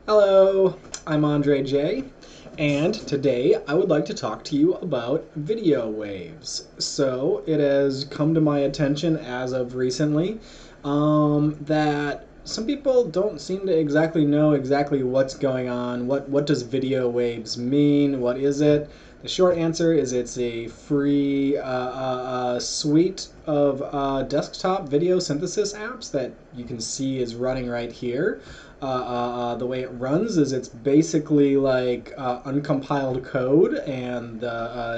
Hello, I'm Andre J, and today I would like to talk to you about video waves. So it has come to my attention as of recently that some people don't seem to exactly know exactly what's going on. What does video waves mean? What is it? The short answer is it's a free suite of desktop video synthesis apps that you can see is running right here. The way it runs is it's basically like uncompiled code, and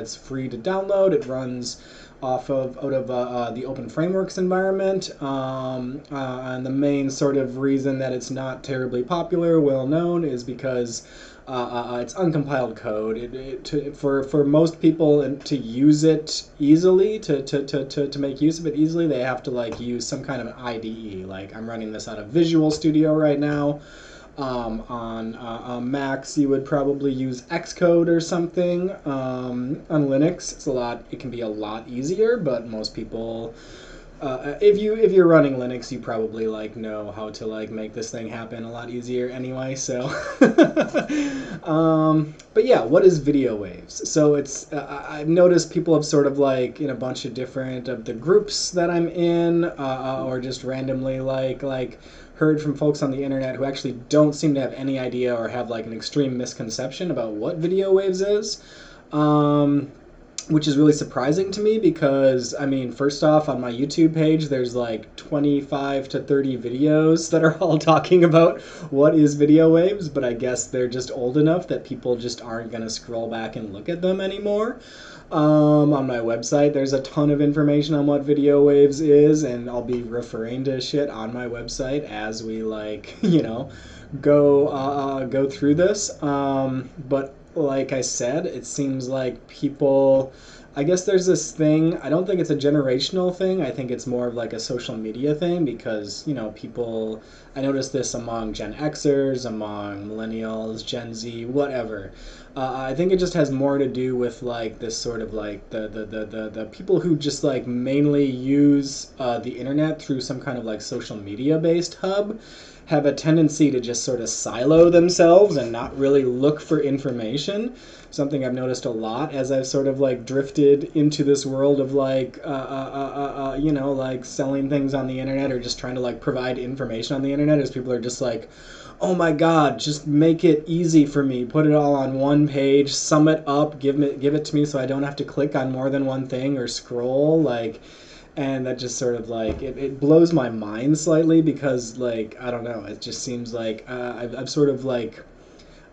it's free to download. It runs off of out of the Open Frameworks environment, and the main sort of reason that it's not terribly popular, well known, is because it's uncompiled code. For most people to use it easily, to make use of it easily, they have to like use some kind of an IDE. Like I'm running this out of Visual Studio right now. On Macs, you would probably use Xcode or something. On Linux, it can be a lot easier, but most people if you're running Linux, you probably like know how to like make this thing happen a lot easier anyway. So, but yeah, what is video waves? So it's I've noticed people have sort of like in a bunch of different of the groups that I'm in, or just randomly like heard from folks on the internet who actually don't seem to have any idea or have like an extreme misconception about what video waves is. Which is really surprising to me because, I mean, first off, on my YouTube page, there's like 25 to 30 videos that are all talking about what is video waves, but I guess they're just old enough that people just aren't going to scroll back and look at them anymore. On my website, there's a ton of information on what video waves is, and I'll be referring to shit on my website as we, like, go through this. But like I said, it seems like people. I guess there's this thing. I don't think it's a generational thing. I think it's more of like a social media thing because, people. I noticed this among Gen Xers, among millennials, Gen Z, whatever. I think it just has more to do with like this sort of like the people who just like mainly use the internet through some kind of like social media based hub have a tendency to just sort of silo themselves and not really look for information. Something I've noticed a lot as I've sort of like drifted into this world of like, like selling things on the internet or just trying to like provide information on the internet is people are just like, oh my god, just make it easy for me. Put it all on one page, sum it up, give it to me so I don't have to click on more than one thing or scroll. Like, and that just sort of like it blows my mind slightly because like I don't know, it just seems like I've sort of like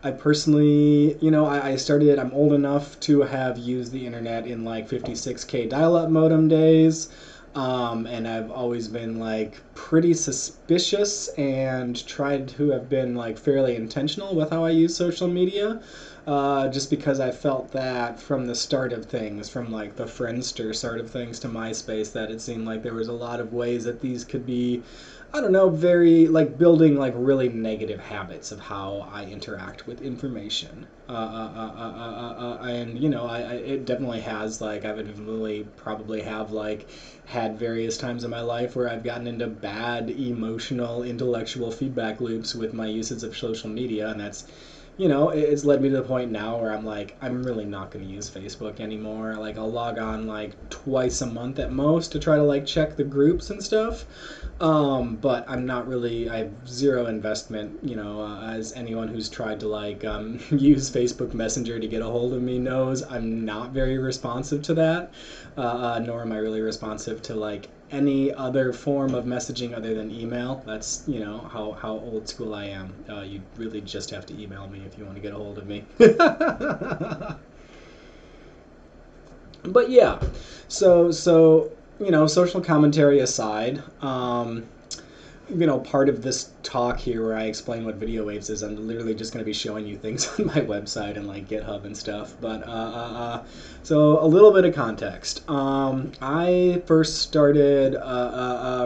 I personally, I started, I'm old enough to have used the internet in like 56K dial-up modem days. And I've always been like pretty suspicious and tried to have been like fairly intentional with how I use social media. Just because I felt that from the start of things, from like the Friendster sort of things to MySpace, that it seemed like there was a lot of ways that these could be, I don't know, very like building like really negative habits of how I interact with information. And it definitely has like I've definitely probably have like had various times in my life where I've gotten into bad emotional intellectual feedback loops with my usage of social media, and that's it's led me to the point now where I'm like, I'm really not going to use Facebook anymore. Like, I'll log on like twice a month at most to try to like check the groups and stuff. But I'm not really, I have zero investment, as anyone who's tried to like use Facebook Messenger to get a hold of me knows, I'm not very responsive to that. Nor am I really responsive to like any other form of messaging other than email. That's how old school I am. You really just have to email me if you want to get a hold of me. But yeah, so social commentary aside, part of this talk here where I explain what video waves is, I'm literally just going to be showing you things on my website and like GitHub and stuff. But so a little bit of context. I first started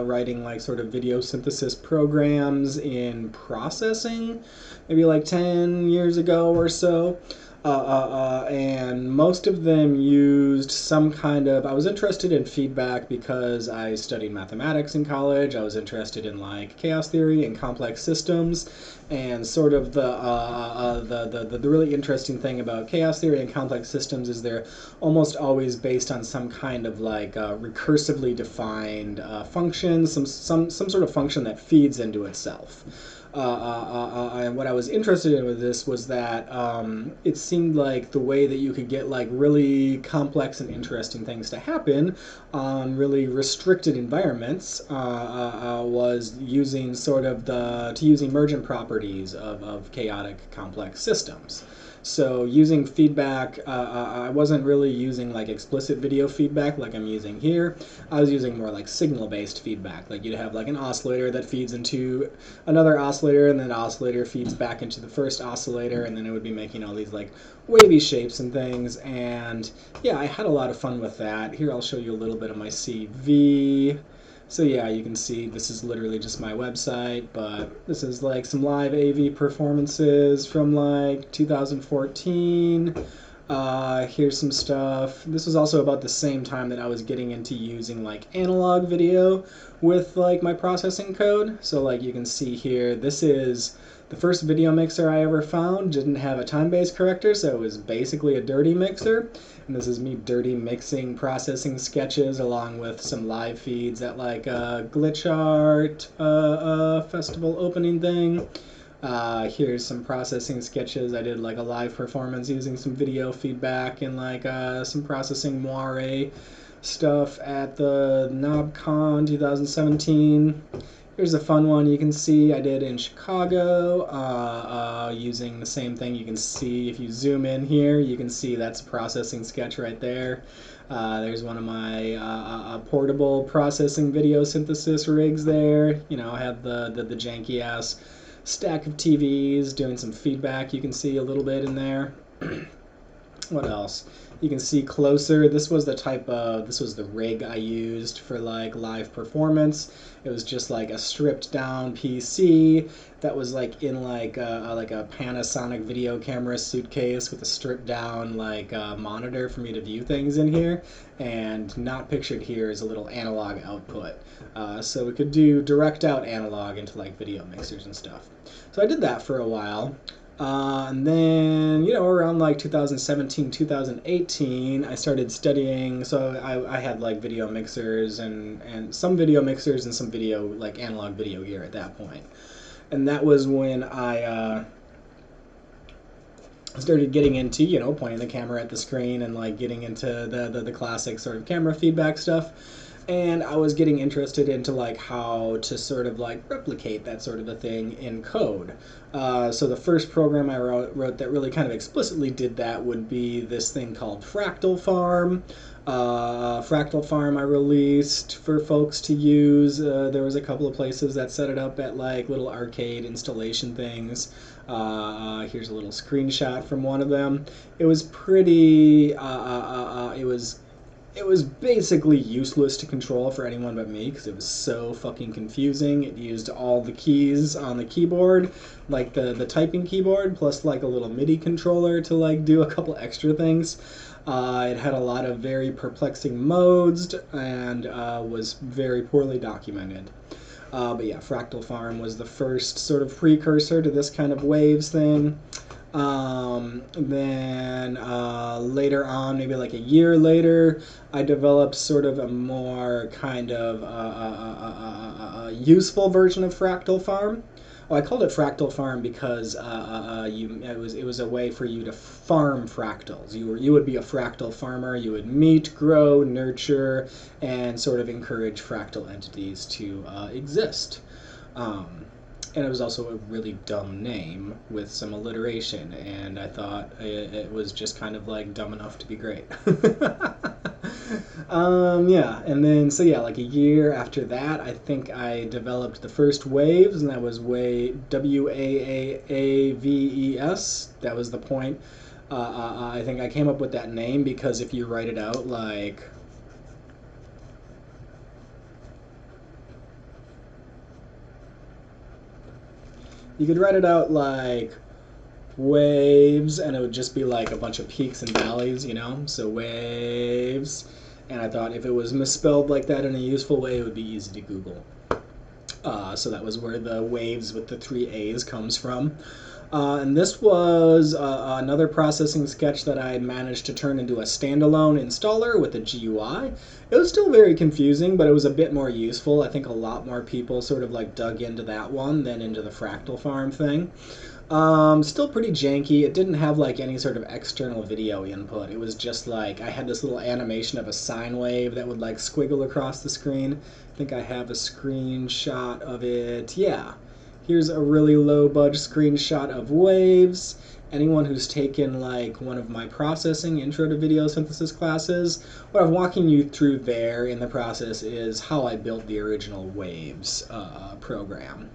writing like sort of video synthesis programs in processing, maybe like 10 years ago or so. And most of them used some kind of. I was interested in feedback because I studied mathematics in college. I was interested in like chaos theory and complex systems, and sort of the really interesting thing about chaos theory and complex systems is they're almost always based on some kind of like recursively defined function, some sort of function that feeds into itself. And what I was interested in with this was that it seemed like the way that you could get like really complex and interesting things to happen on really restricted environments was using sort of to use emergent properties of chaotic complex systems. So using feedback, I wasn't really using like explicit video feedback like I'm using here. I was using more like signal-based feedback. Like you'd have like an oscillator that feeds into another oscillator, and then the oscillator feeds back into the first oscillator, and then it would be making all these like wavy shapes and things. And yeah, I had a lot of fun with that. Here I'll show you a little bit of my CV. So yeah, you can see this is literally just my website, but this is like some live AV performances from like 2014. Here's some stuff. This was also about the same time that I was getting into using like analog video with like my processing code. So like you can see here, this is the first video mixer I ever found. Didn't have a time-based corrector, so it was basically a dirty mixer. And this is me dirty mixing processing sketches along with some live feeds at like a glitch art festival opening thing. Here's some processing sketches. I did like a live performance using some video feedback and like some processing moire stuff at the KnobCon 2017. Here's a fun one you can see I did in Chicago using the same thing. You can see if you zoom in here, you can see that's a processing sketch right there. There's one of my portable processing video synthesis rigs there. You know, I have the janky ass stack of TVs doing some feedback. You can see a little bit in there. What else? You can see closer. This was the rig I used for like live performance. It was just like a stripped down PC that was like in like a Panasonic video camera suitcase with a stripped down like monitor for me to view things in here. And not pictured here is a little analog output. So we could do direct out analog into like video mixers and stuff. So I did that for a while. And then, you know, around like 2017, 2018, I started studying. So I had like video mixers and some video mixers and some video, like analog video gear at that point. And that was when I started getting into, you know, pointing the camera at the screen and like getting into the classic sort of camera feedback stuff. And I was getting interested into like how to sort of like replicate that sort of a thing in code. So the first program I wrote that really kind of explicitly did that would be this thing called Fractal Farm. Fractal Farm I released for folks to use. There was a couple of places that set it up at like little arcade installation things. Here's a little screenshot from one of them. It was pretty. It was basically useless to control for anyone but me because it was so fucking confusing. It used all the keys on the keyboard, like the typing keyboard, plus like a little MIDI controller to like do a couple extra things. It had a lot of very perplexing modes and was very poorly documented. But yeah, Fractal Farm was the first sort of precursor to this kind of Waaaves thing. Then later on, maybe like a year later, I developed sort of a more kind of useful version of Fractal Farm. Oh, I called it Fractal Farm because it was a way for you to farm fractals. You would be a fractal farmer. You would meet, grow, nurture, and sort of encourage fractal entities to exist. And it was also a really dumb name with some alliteration, and I thought it was just kind of like dumb enough to be great. Yeah, and then so yeah, like a year after that, I think I developed the first Waaaves, and that was Waaves. That was the point. I think I came up with that name because if you write it out like. You could write it out like Waves, and it would just be like a bunch of peaks and valleys, you know? So waves. And I thought if it was misspelled like that in a useful way, it would be easy to Google. So that was where the waves with the three A's comes from. And this was another processing sketch that I managed to turn into a standalone installer with a GUI. It was still very confusing, but it was a bit more useful. I think a lot more people sort of like dug into that one than into the Fractal Farm thing. Still pretty janky. It didn't have like any sort of external video input. It was just like I had this little animation of a sine wave that would like squiggle across the screen. I think I have a screenshot of it. Yeah. Here's a really low budge screenshot of Waves. Anyone who's taken like one of my processing intro to video synthesis classes, what I'm walking you through there in the process is how I built the original Waves program.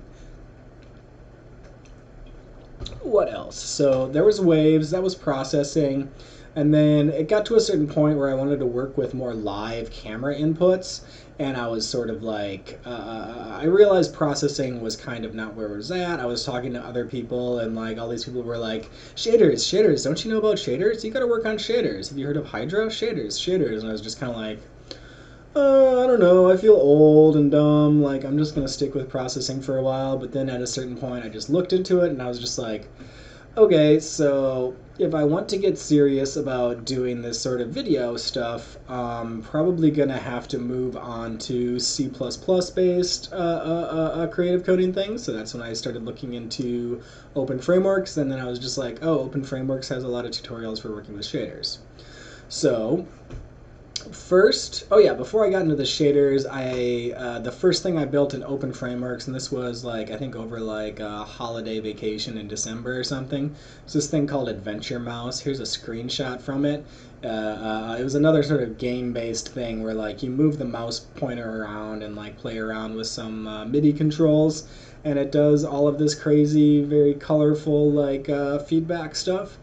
What else? So there was Waves, that was processing, and then it got to a certain point where I wanted to work with more live camera inputs, and I was sort of like, I realized processing was kind of not where it was at. I was talking to other people, and like all these people were like, shaders, don't you know about shaders? You gotta work on shaders. Have you heard of Hydra? Shaders. And I was just kind of like, I don't know, I feel old and dumb, like I'm just gonna stick with processing for a while. But then at a certain point I just looked into it and I was just like, okay, so if I want to get serious about doing this sort of video stuff, I'm probably gonna have to move on to C++ based creative coding things. So that's when I started looking into open frameworks, and then I was just like, oh, open frameworks has a lot of tutorials for working with shaders. So first, before I got into the shaders, the first thing I built in open frameworks, and this was like I think over like a holiday vacation in December or something. It's this thing called Adventure Mouse. Here's a screenshot from it. It was another sort of game-based thing where like you move the mouse pointer around and like play around with some MIDI controls, and it does all of this crazy, very colorful like feedback stuff.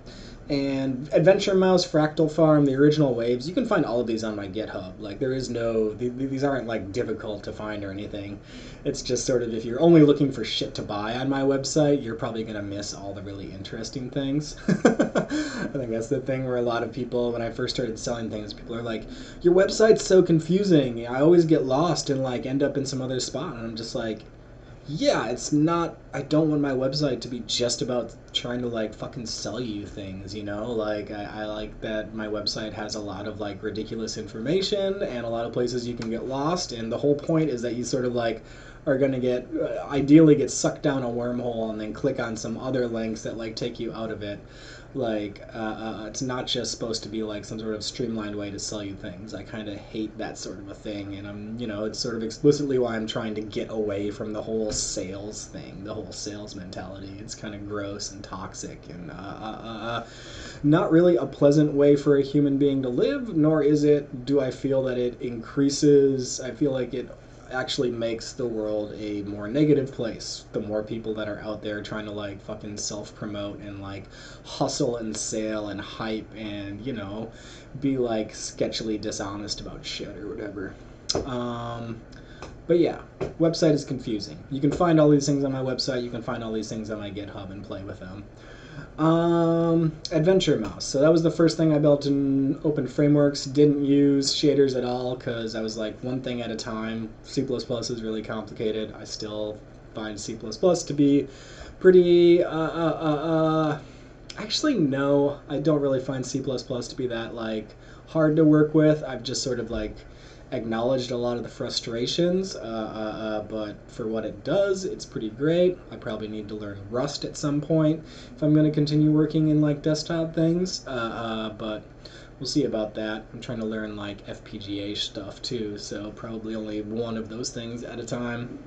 And Adventure Mouse, Fractal Farm, the original Waves, you can find all of these on my GitHub. Like, there is no, these aren't like difficult to find or anything. It's just sort of, if you're only looking for shit to buy on my website, you're probably going to miss all the really interesting things. I think that's the thing where a lot of people, when I first started selling things, people are like, your website's so confusing. I always get lost and like end up in some other spot. And I'm just like, yeah, it's not, I don't want my website to be just about trying to like fucking sell you things, you know? Like, I like that my website has a lot of like ridiculous information and a lot of places you can get lost, and the whole point is that you sort of like are gonna get, ideally get sucked down a wormhole and then click on some other links that like take you out of it. Like, it's not just supposed to be like some sort of streamlined way to sell you things. I kind of hate that sort of a thing, and it's sort of explicitly why I'm trying to get away from the whole sales thing, the whole sales mentality. It's kind of gross and toxic and not really a pleasant way for a human being to live, nor do I feel that it increases, I feel like it actually makes the world a more negative place. The more people that are out there trying to like fucking self-promote and like hustle and sell and hype and, be like sketchily dishonest about shit or whatever. But yeah, website is confusing. You can find all these things on my website, you can find all these things on my GitHub and play with them. Adventure Mouse. So that was the first thing I built in open frameworks. Didn't use shaders at all because I was like one thing at a time. C++ is really complicated. I still find C++ to be pretty, actually no, I don't really find C++ to be that like hard to work with. I've just sort of like acknowledged a lot of the frustrations, but for what it does, it's pretty great. I probably need to learn Rust at some point if I'm going to continue working in like desktop things, but we'll see about that. I'm trying to learn like FPGA stuff too, so probably only one of those things at a time.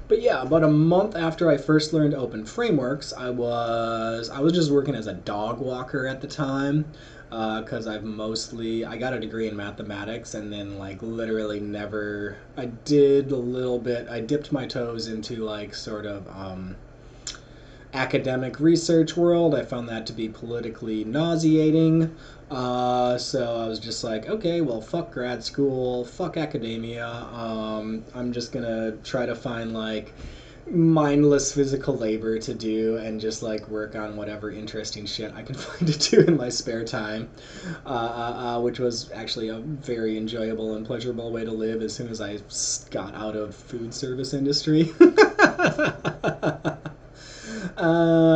But yeah, about a month after I first learned open frameworks, I was just working as a dog walker at the time, because I got a degree in mathematics and then like literally never, I dipped my toes into like sort of academic research world. I found that to be politically nauseating. So I was just like, okay, well, fuck grad school, fuck academia. I'm just gonna try to find like mindless physical labor to do and just like work on whatever interesting shit I can find to do in my spare time, which was actually a very enjoyable and pleasurable way to live as soon as I got out of food service industry.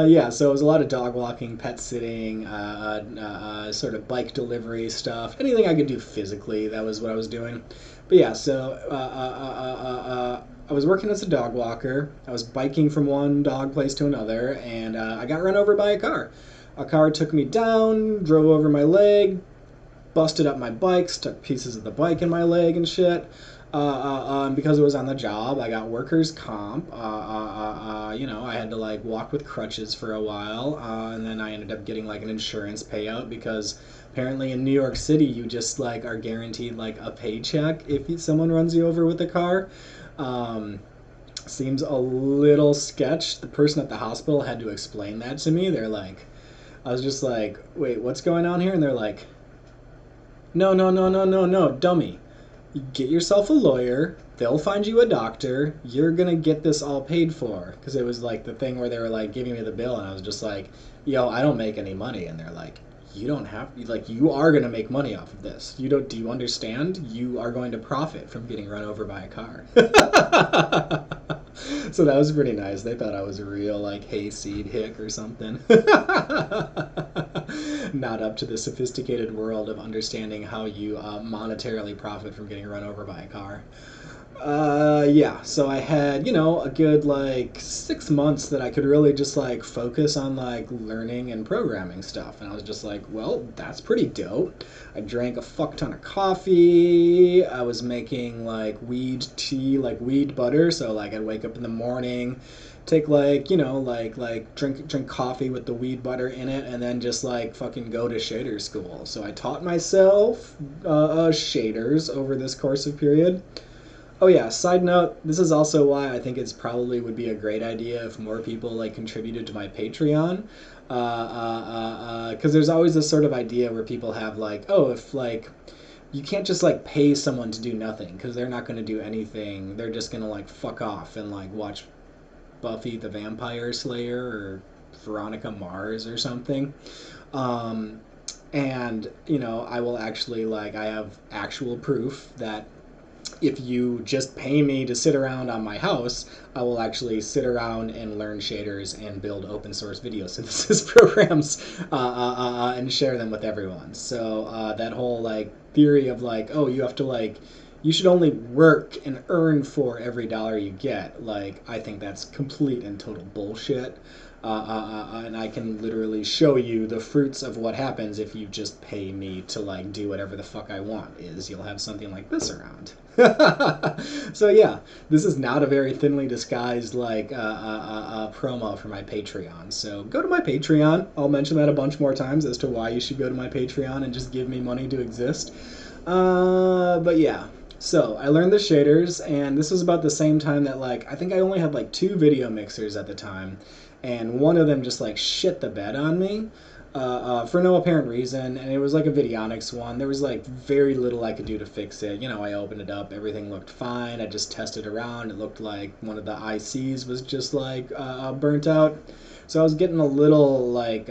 Yeah, so it was a lot of dog walking, pet sitting, sort of bike delivery stuff. Anything I could do physically, that was what I was doing. But yeah, so I was working as a dog walker. I was biking from one dog place to another, and I got run over by a car. A car took me down, drove over my leg, busted up my bike, stuck pieces of the bike in my leg and shit. Because it was on the job, I got workers' comp. I had to like walk with crutches for a while, and then I ended up getting like an insurance payout because apparently in New York City you just like are guaranteed like a paycheck if someone runs you over with a car. Um, Seems a little sketch. The person at the hospital had to explain that to me. They're like, I was just like, wait, what's going on here? And they're like, no, no, no, no, no, no, dummy. Get yourself a lawyer. They'll find you a doctor. You're gonna get this all paid for. Because it was like the thing where they were like giving me the bill, and I was just like, yo, I don't make any money. And they're like, you don't have, like, you are gonna make money off of this. You don't, do you understand? You are going to profit from getting run over by a car. So that was pretty nice. They thought I was a real like hayseed hick or something. Not up to the sophisticated world of understanding how you monetarily profit from getting run over by a car. Yeah, so I had, a good like 6 months that I could really just like focus on like learning and programming stuff. And I was just like, well, that's pretty dope. I drank a fuck ton of coffee. I was making like weed tea, like weed butter. So like I'd wake up in the morning, take like, drink coffee with the weed butter in it, and then just like fucking go to shader school. So I taught myself shaders over this course of period. Oh yeah, side note, this is also why I think it's probably would be a great idea if more people like contributed to my Patreon. Because there's always this sort of idea where people have like, oh, if like you can't just like pay someone to do nothing because they're not going to do anything. They're just going to like fuck off and like watch Buffy the Vampire Slayer or Veronica Mars or something. And I will actually like I have actual proof that if you just pay me to sit around on my house, I will actually sit around and learn shaders and build open source video synthesis programs and share them with everyone. So that whole like theory of like, oh, you have to like, you should only work and earn for every dollar you get. Like, I think that's complete and total bullshit. And I can literally show you the fruits of what happens if you just pay me to like do whatever the fuck I want. Is you'll have something like this around. So yeah, this is not a very thinly disguised like promo for my Patreon. So go to my Patreon. I'll mention that a bunch more times as to why you should go to my Patreon and just give me money to exist. But yeah. So I learned the shaders, and this was about the same time that like I think I only had like 2 video mixers at the time, and one of them just like shit the bed on me for no apparent reason, and it was like a Videonics one. There was like very little I could do to fix it. I opened it up, everything looked fine. I just tested around. It looked like one of the ICs was just like burnt out. So I was getting a little like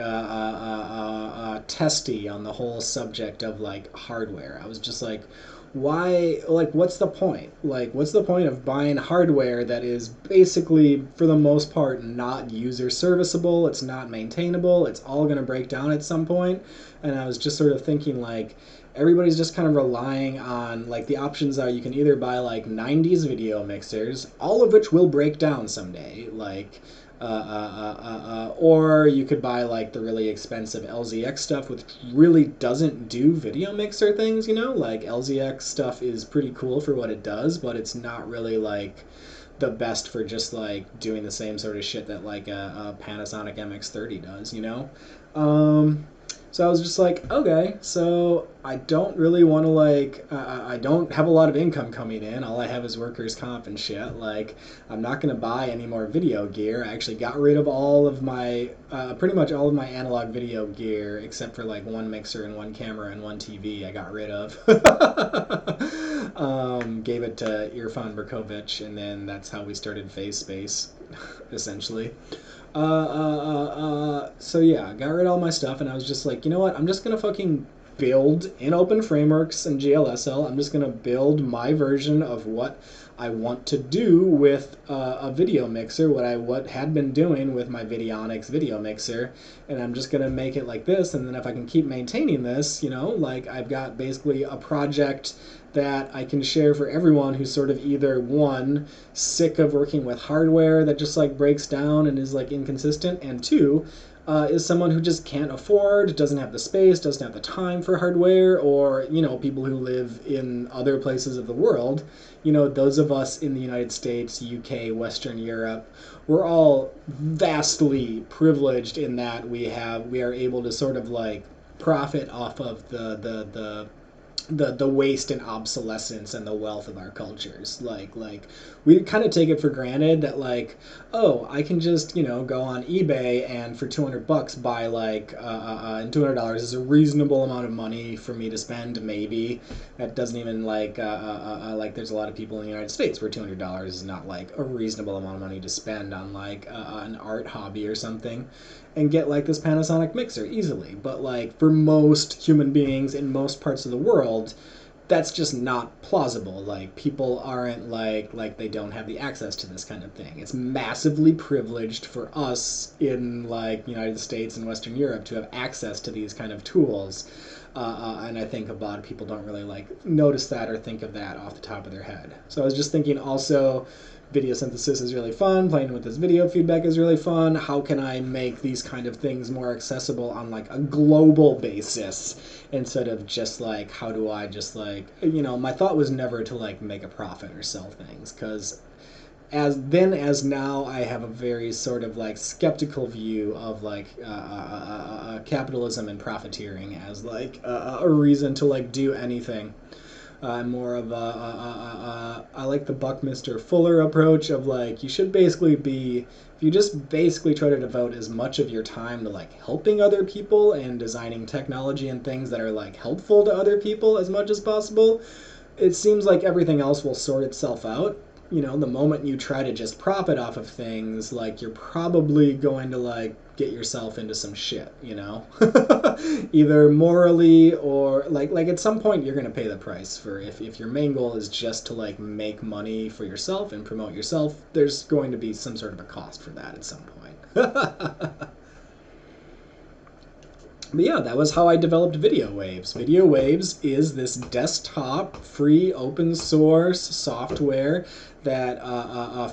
testy on the whole subject of like hardware. I was just like, why, like, what's the point? Like, what's the point of buying hardware that is basically, for the most part, not user serviceable, it's not maintainable, it's all going to break down at some point? And I was just sort of thinking, like, everybody's just kind of relying on, like, the options are you can either buy, like, 90s video mixers, all of which will break down someday, like, or you could buy like the really expensive LZX stuff, which really doesn't do video mixer things, like LZX stuff is pretty cool for what it does, but it's not really like the best for just like doing the same sort of shit that like a Panasonic MX-30 does. So I was just like, okay, so I don't really want to like, I don't have a lot of income coming in. All I have is workers' comp and shit. Like, I'm not going to buy any more video gear. I actually got rid of all of my, pretty much all of my analog video gear, except for like one mixer and one camera and one TV I got rid of. Gave it to Irfan Berkovich, and then that's how we started Phase Space, essentially. So yeah, got rid of all my stuff, and I was just like, you know what? I'm just gonna fucking build in Open Frameworks and GLSL. I'm just gonna build my version of what I want to do with a video mixer, what had been doing with my Videonics video mixer, and I'm just gonna make it like this. And then if I can keep maintaining this, you know, like I've got basically a project that I can share for everyone who's sort of either one, sick of working with hardware that just like breaks down and is like inconsistent, and two, is someone who just can't afford, doesn't have the space, doesn't have the time for hardware, or, you know, people who live in other places of the world. You know, those of us in the United States, UK, Western Europe, we're all vastly privileged in that we are able to sort of like profit off of the waste and obsolescence and the wealth of our cultures. Like we kind of take it for granted that like, oh, I can just, you know, go on eBay and for $200 buy like and $200 is a reasonable amount of money for me to spend. Maybe that doesn't even like there's a lot of people in the United States where $200 is not like a reasonable amount of money to spend on like an art hobby or something, and get like this Panasonic mixer easily. But like for most human beings in most parts of the world, that's just not plausible. Like people aren't like they don't have the access to this kind of thing. It's massively privileged for us in like United States and Western Europe to have access to these kind of tools. And I think a lot of people don't really like notice that or think of that off the top of their head. So I was just thinking also, video synthesis is really fun, playing with this video feedback is really fun. How can I make these kind of things more accessible on like a global basis instead of just like, how do I just like, you know, my thought was never to like make a profit or sell things, because as now I have a very sort of like skeptical view of like capitalism and profiteering as like a reason to like do anything. I'm more of I like the Buckminster Fuller approach of like, you should basically be, if you just basically try to devote as much of your time to like helping other people and designing technology and things that are like helpful to other people as much as possible, it seems like everything else will sort itself out. You know, the moment you try to just profit off of things, like you're probably going to like get yourself into some shit, you know? Either morally or like at some point you're going to pay the price for if your main goal is just to like make money for yourself and promote yourself, there's going to be some sort of a cost for that at some point. But yeah, that was how I developed Waaaves. Waaaves is this desktop, free, open source software that,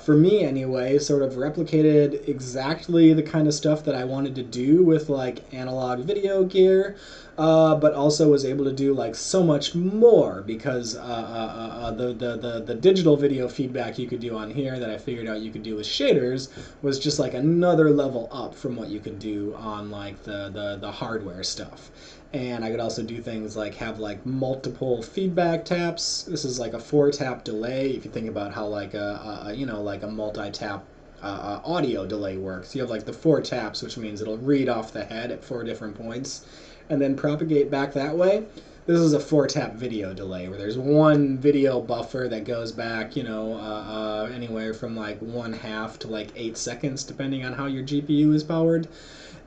for me anyway, sort of replicated exactly the kind of stuff that I wanted to do with like analog video gear, but also was able to do like so much more, because the digital video feedback you could do on here that I figured out you could do with shaders was just like another level up from what you could do on like the hardware stuff. And I could also do things like have like multiple feedback taps. This is like a 4-tap delay. If you think about how like you know, like a multi-tap audio delay works, you have like the 4 taps, which means it'll read off the head at 4 different points and then propagate back that way. This is a 4-tap video delay where there's one video buffer that goes back, you know, anywhere from like 1/2 to like 8 seconds, depending on how your GPU is powered,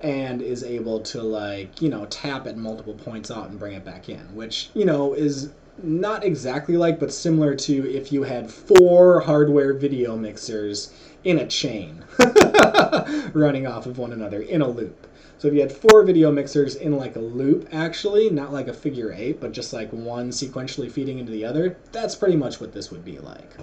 and is able to like, you know, tap at multiple points out and bring it back in, which, you know, is not exactly like, but similar to if you had 4 hardware video mixers in a chain running off of one another in a loop. So if you had 4 video mixers in like a loop, actually, not like a figure 8, but just like one sequentially feeding into the other, that's pretty much what this would be like.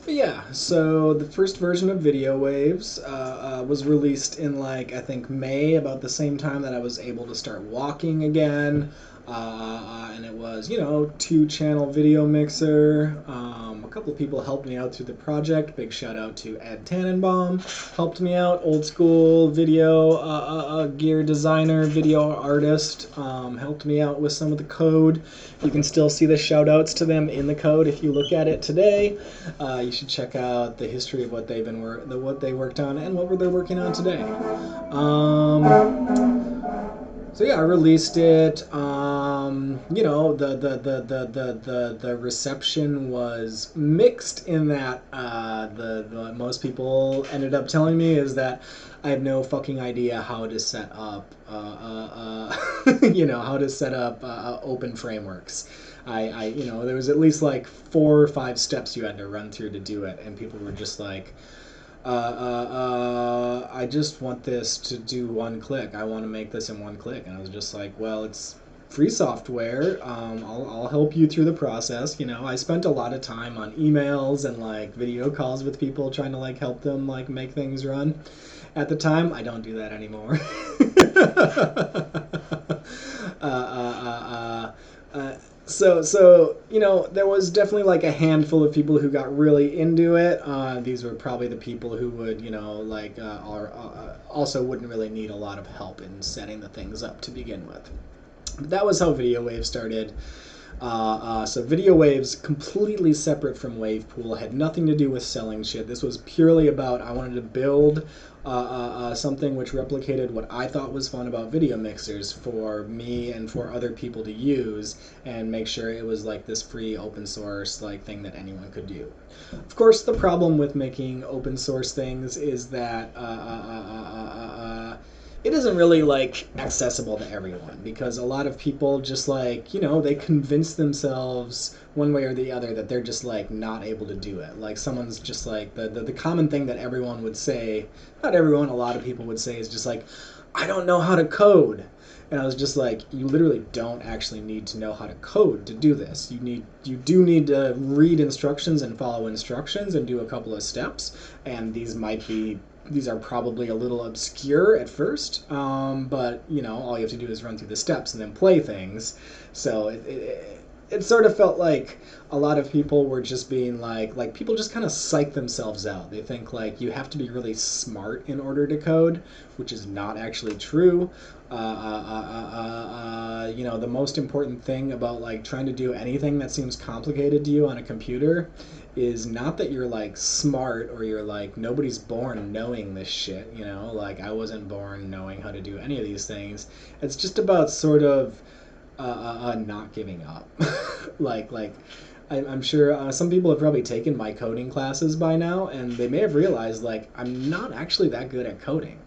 But yeah, so the first version of Waaaves was released in like, I think May, about the same time that I was able to start walking again. And it was, you know, 2-channel video mixer. A couple of people helped me out through the project. Big shout out to Ed Tannenbaum. Helped me out, old school video gear designer, video artist. Helped me out with some of the code. You can still see the shout outs to them in the code if you look at it today. You should check out the history of what they've been what they worked on and what they're working on today. So yeah, I released it. you know, the reception was mixed in that the most people ended up telling me is that I have no fucking idea how to set up you know, how to set up open frameworks. You know, there was at least like 4 or 5 steps you had to run through to do it, and people were just like, I just want this to do one click. I want to make this in one click. And I was just like, well, it's free software. I'll help you through the process. You know, I spent a lot of time on emails and like video calls with people trying to like help them like make things run. At the time, I don't do that anymore. uh, uh, uh, uh, so you know, there was definitely like a handful of people who got really into it. These were probably the people who would, you know, like also wouldn't really need a lot of help in setting the things up to begin with. But that was how Video Waves started. So Video Waves, completely separate from Wavepool, had nothing to do with selling shit. This was purely about, I wanted to build something which replicated what I thought was fun about video mixers for me and for other people to use, and make sure it was like this free open source like thing that anyone could do. Of course, the problem with making open source things is that it isn't really like accessible to everyone, because a lot of people just like, you know, they convince themselves one way or the other that they're just like not able to do it. Like someone's just like, the common thing that everyone would say, not everyone, a lot of people would say is just like, I don't know how to code. And I was just like, you literally don't actually need to know how to code to do this. You do need to read instructions and follow instructions and do a couple of steps, and these are probably a little obscure at first, but you know, all you have to do is run through the steps and then play things. So it sort of felt like a lot of people were just being like people just kind of psych themselves out. They think like you have to be really smart in order to code, which is not actually true. You know, the most important thing about like trying to do anything that seems complicated to you on a computer is not that you're like smart, or you're like, nobody's born knowing this shit, you know, like I wasn't born knowing how to do any of these things. It's just about sort of not giving up. I'm sure some people have probably taken my coding classes by now, and they may have realized like I'm not actually that good at coding.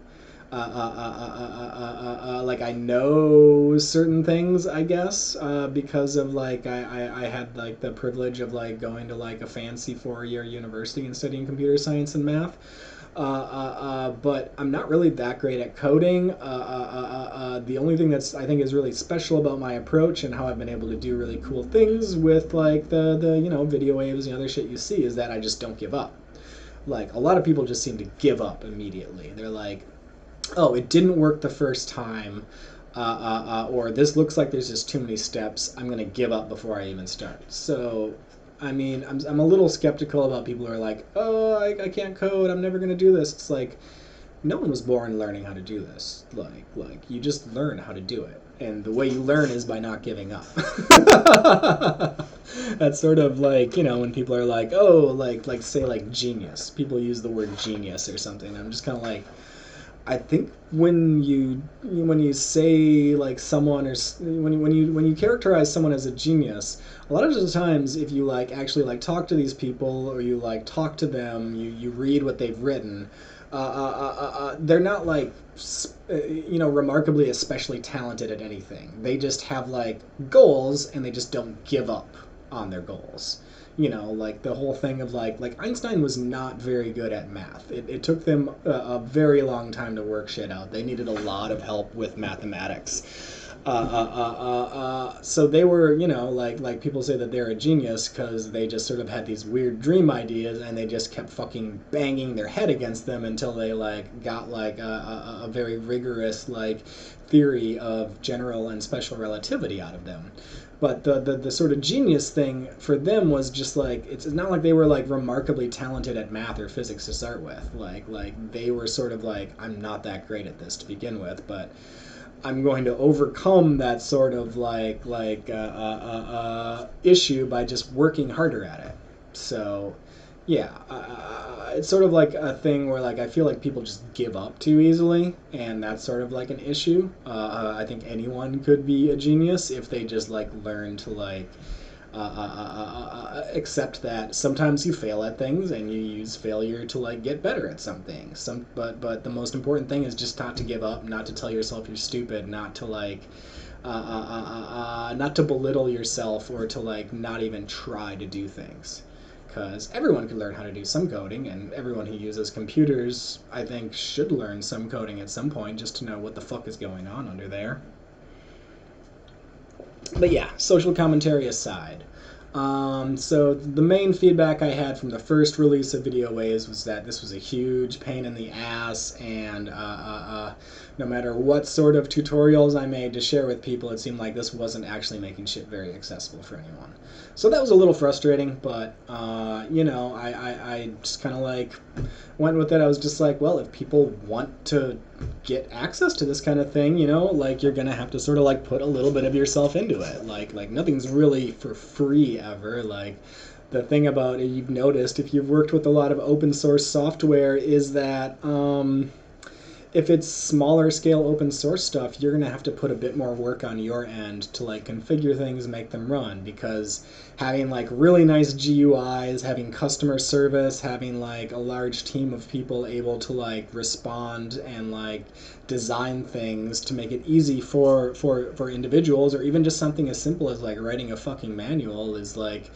Like I know certain things, I guess, because of like I had like the privilege of like going to like a fancy 4-year university and studying computer science and math. But I'm not really that great at coding. The only thing that's I think is really special about my approach and how I've been able to do really cool things with like the you know, video waves and other shit you see is that I just don't give up. Like a lot of people just seem to give up immediately. They're like, oh, it didn't work the first time, or this looks like there's just too many steps. I'm gonna give up before I even start. So I mean, I'm a little skeptical about people who are like, oh, I can't code, I'm never gonna do this. It's like, no one was born learning how to do this. Like you just learn how to do it, and the way you learn is by not giving up. That's sort of like, you know, when people are like, oh, like say like genius. People use the word genius or something. I'm just kind of like, I think when you say like someone, or when you characterize someone as a genius, a lot of the times if you like actually like talk to these people, or you like talk to them, you read what they've written, they're not like you know, remarkably especially talented at anything. They just have like goals, and they just don't give up on their goals. You know, like the whole thing of like Einstein was not very good at math. It took them a very long time to work shit out. They needed a lot of help with mathematics. So they were, you know, like people say that they're a genius because they just sort of had these weird dream ideas, and they just kept fucking banging their head against them until they like got like a very rigorous like theory of general and special relativity out of them. But the sort of genius thing for them was just like, it's not like they were like remarkably talented at math or physics to start with. Like they were sort of like, I'm not that great at this to begin with, but I'm going to overcome that sort of issue by just working harder at it. So, yeah, it's sort of like a thing where like I feel like people just give up too easily, and that's sort of like an issue. I think anyone could be a genius if they just like learn to like accept that sometimes you fail at things and you use failure to like get better at something. But the most important thing is just not to give up, not to tell yourself you're stupid, not to like not to belittle yourself or to like not even try to do things. Because everyone could learn how to do some coding, and everyone who uses computers, I think, should learn some coding at some point just to know what the fuck is going on under there. But yeah, social commentary aside. So the main feedback I had from the first release of Video Waves was that this was a huge pain in the ass, and no matter what sort of tutorials I made to share with people, it seemed like this wasn't actually making shit very accessible for anyone. So that was a little frustrating, but I just kind of like went with it. I was just like, well, if people want to get access to this kind of thing, like you're gonna have to sort of like put a little bit of yourself into it. Like nothing's really for free ever. Like the thing about it, you've noticed if you've worked with a lot of open source software is that if it's smaller scale open source stuff, you're gonna have to put a bit more work on your end to like configure things, make them run, because having like really nice GUIs, having customer service, having like a large team of people able to like respond and like design things to make it easy for individuals, or even just something as simple as like writing a fucking manual is like,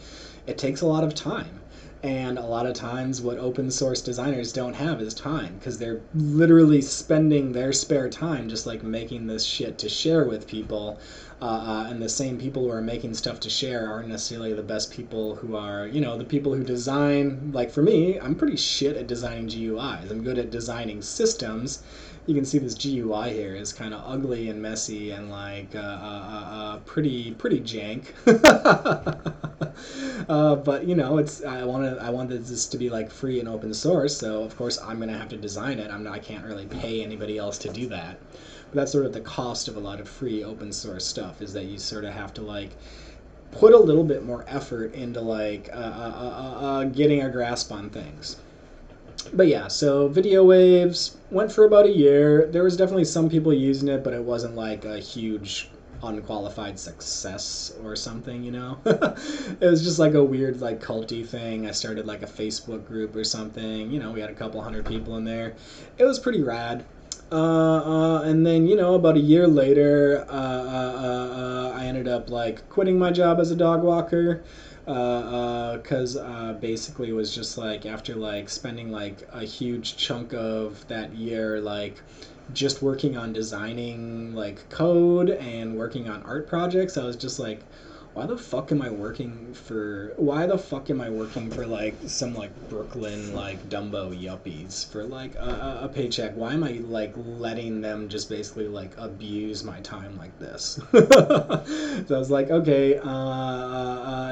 it takes a lot of time. And a lot of times what open source designers don't have is time, because they're literally spending their spare time just like making this shit to share with people. And the same people who are making stuff to share aren't necessarily the best people who are, the people who design. Like for me, I'm pretty shit at designing GUIs. I'm good at designing systems. You can see this GUI here is kind of ugly and messy and like pretty jank. But it's I wanted this to be like free and open source, so of course I'm gonna have to design it. I can't really pay anybody else to do that. But that's sort of the cost of a lot of free open source stuff, is that you sort of have to like put a little bit more effort into like getting a grasp on things. But yeah, so Video Waves went for about a year. There was definitely some people using it, but it wasn't like a huge unqualified success or something. It was just like a weird like culty thing. I started like a Facebook group or something. We had a couple hundred people in there. It was pretty rad. And then about a year later, I ended up like quitting my job as a dog walker, because basically it was just like after like spending like a huge chunk of that year like just working on designing like code and working on art projects, I was just like, why the fuck am I working for like some like Brooklyn like Dumbo yuppies for like a paycheck? Why am I like letting them just basically like abuse my time like this? So I was like, okay,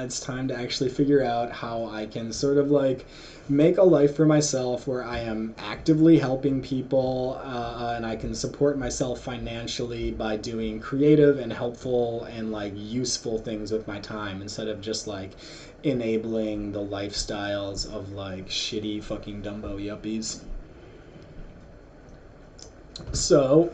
it's time to actually figure out how I can sort of like make a life for myself where I am actively helping people, and I can support myself financially by doing creative and helpful and like useful things with my time, instead of just like enabling the lifestyles of like shitty fucking Dumbo yuppies. So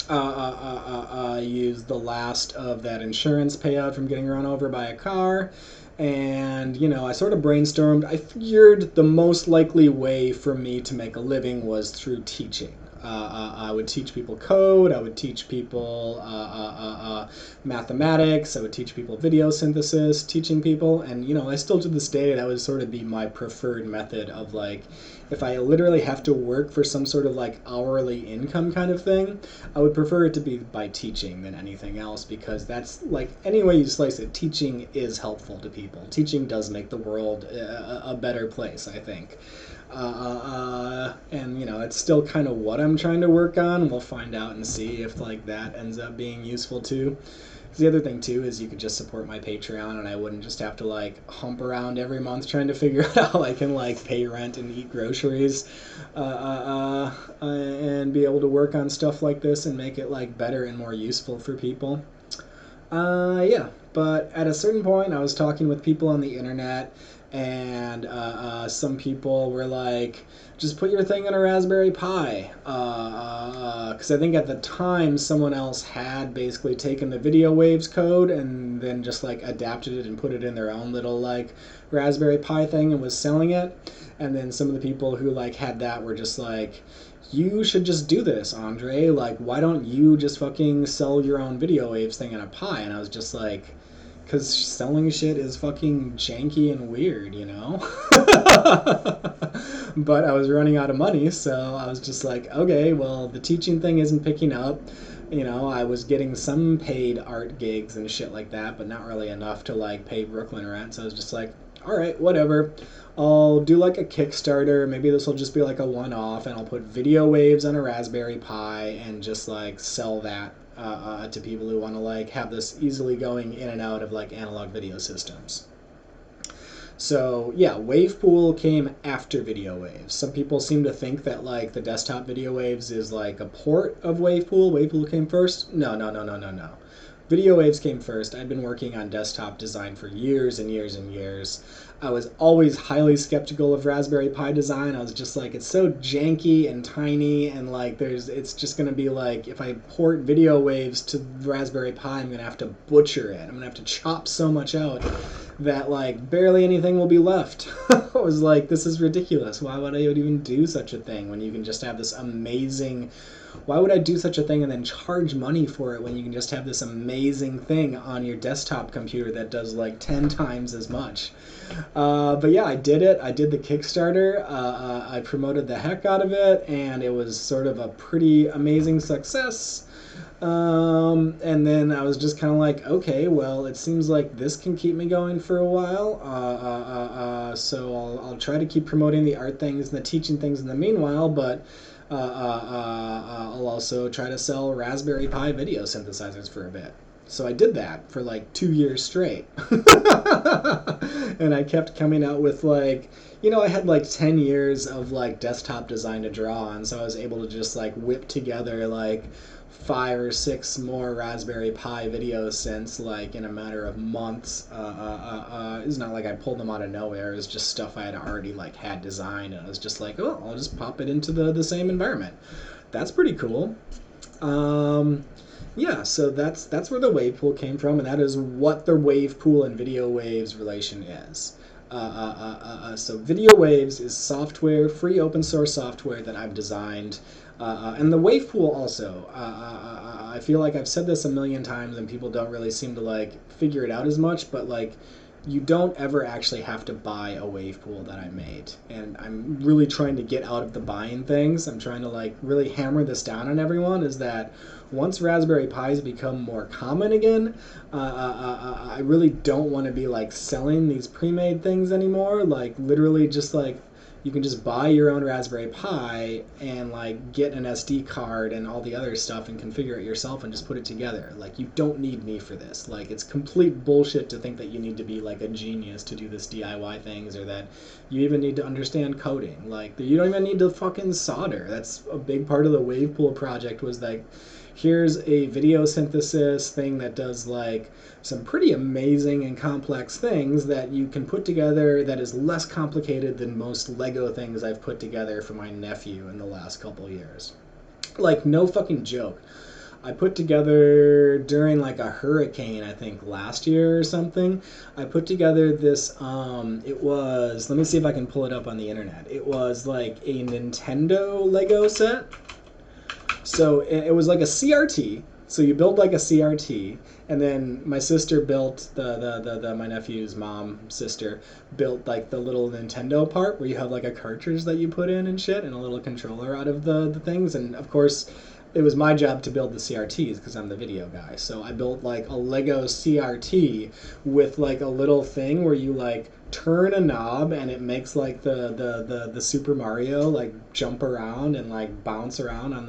I used the last of that insurance payout from getting run over by a car. And, I sort of brainstormed. I figured the most likely way for me to make a living was through teaching. I would teach people code, I would teach people mathematics, I would teach people video synthesis, teaching people, and I still to this day that would sort of be my preferred method of like, if I literally have to work for some sort of like hourly income kind of thing, I would prefer it to be by teaching than anything else, because that's like, any way you slice it, teaching is helpful to people. Teaching does make the world a better place, I think. And it's still kind of what I'm trying to work on. We'll find out and see if like that ends up being useful too. 'Cause the other thing too is you could just support my Patreon, and I wouldn't just have to like hump around every month trying to figure out how I can like pay rent and eat groceries, and be able to work on stuff like this and make it like better and more useful for people. Yeah, but at a certain point I was talking with people on the internet, And some people were like, just put your thing on a Raspberry Pi. Because I think at the time someone else had basically taken the Video Waves code and then just like adapted it and put it in their own little like Raspberry Pi thing and was selling it. And then some of the people who like had that were just like, you should just do this, Andre. Like, why don't you just fucking sell your own Video Waves thing in a Pi? And I was just like, because selling shit is fucking janky and weird, you know? But I was running out of money, so I was just like, okay, well, the teaching thing isn't picking up. You know, I was getting some paid art gigs and shit like that, but not really enough to like pay Brooklyn rent. So I was just like, all right, whatever. I'll do like a Kickstarter. Maybe this will just be like a one-off, and I'll put Video Waves on a Raspberry Pi and just like sell that to people who want to like have this easily going in and out of like analog video systems. So yeah, Wavepool came after Video Waves. Some people seem to think that like the desktop Video Waves is like a port of Wavepool. Wavepool came first. No. Video Waves came first. I'd been working on desktop design for years and years and years. I was always highly skeptical of Raspberry Pi design. I was just like, it's so janky and tiny, and like it's just gonna be like, if I port Video Waves to Raspberry Pi, I'm gonna have to butcher it. I'm gonna have to chop so much out that like barely anything will be left. I was like, this is ridiculous. Why would I even do such a thing when you can just have this amazing... Why would I do such a thing and then charge money for it when you can just have this amazing thing on your desktop computer that does like 10 times as much? But yeah, I did it. I did the Kickstarter. I promoted the heck out of it, and it was sort of a pretty amazing success. And then I was just kind of like, okay, well, it seems like this can keep me going for a while. So I'll try to keep promoting the art things and the teaching things in the meanwhile, but I'll also try to sell Raspberry Pi video synthesizers for a bit. So I did that for like 2 years straight. And I kept coming out with like, you know, I had like 10 years of like desktop design to draw on, so I was able to just like whip together like 5 or 6 more Raspberry Pi video synths like in a matter of months. It's not like I pulled them out of nowhere. It was just stuff I had already like had designed, and I was just like, oh, I'll just pop it into the same environment. That's pretty cool. Yeah, so that's where the Wavepool came from, and that is what the Wavepool and Video Waves relation is. So Video Waves is software, free open source software that I've designed, and the Wavepool also. I feel like I've said this a million times, and people don't really seem to like figure it out as much, but like, you don't ever actually have to buy a Wavepool that I made. And I'm really trying to get out of the buying things. I'm trying to like really hammer this down on everyone, is that once Raspberry Pis become more common again, I really don't want to be like selling these pre-made things anymore. Like literally just like, you can just buy your own Raspberry Pi and like get an SD card and all the other stuff and configure it yourself and just put it together. Like, you don't need me for this. Like, it's complete bullshit to think that you need to be like a genius to do this DIY things, or that you even need to understand coding. Like, you don't even need to fucking solder. That's a big part of the Wavepool project, was like, here's a video synthesis thing that does like some pretty amazing and complex things that you can put together, that is less complicated than most Lego things I've put together for my nephew in the last couple years. Like, no fucking joke. I put together during like a hurricane, I think last year or something, I put together this, it was, let me see if I can pull it up on the internet. It was like a Nintendo Lego set. So it was like a CRT. So you build like a CRT, and then my sister built my nephew's sister built like the little Nintendo part where you have like a cartridge that you put in and shit, and a little controller out of the things. And of course, it was my job to build the CRTs because I'm the video guy. So I built like a Lego CRT with like a little thing where you like turn a knob and it makes like the Super Mario like jump around and like bounce around on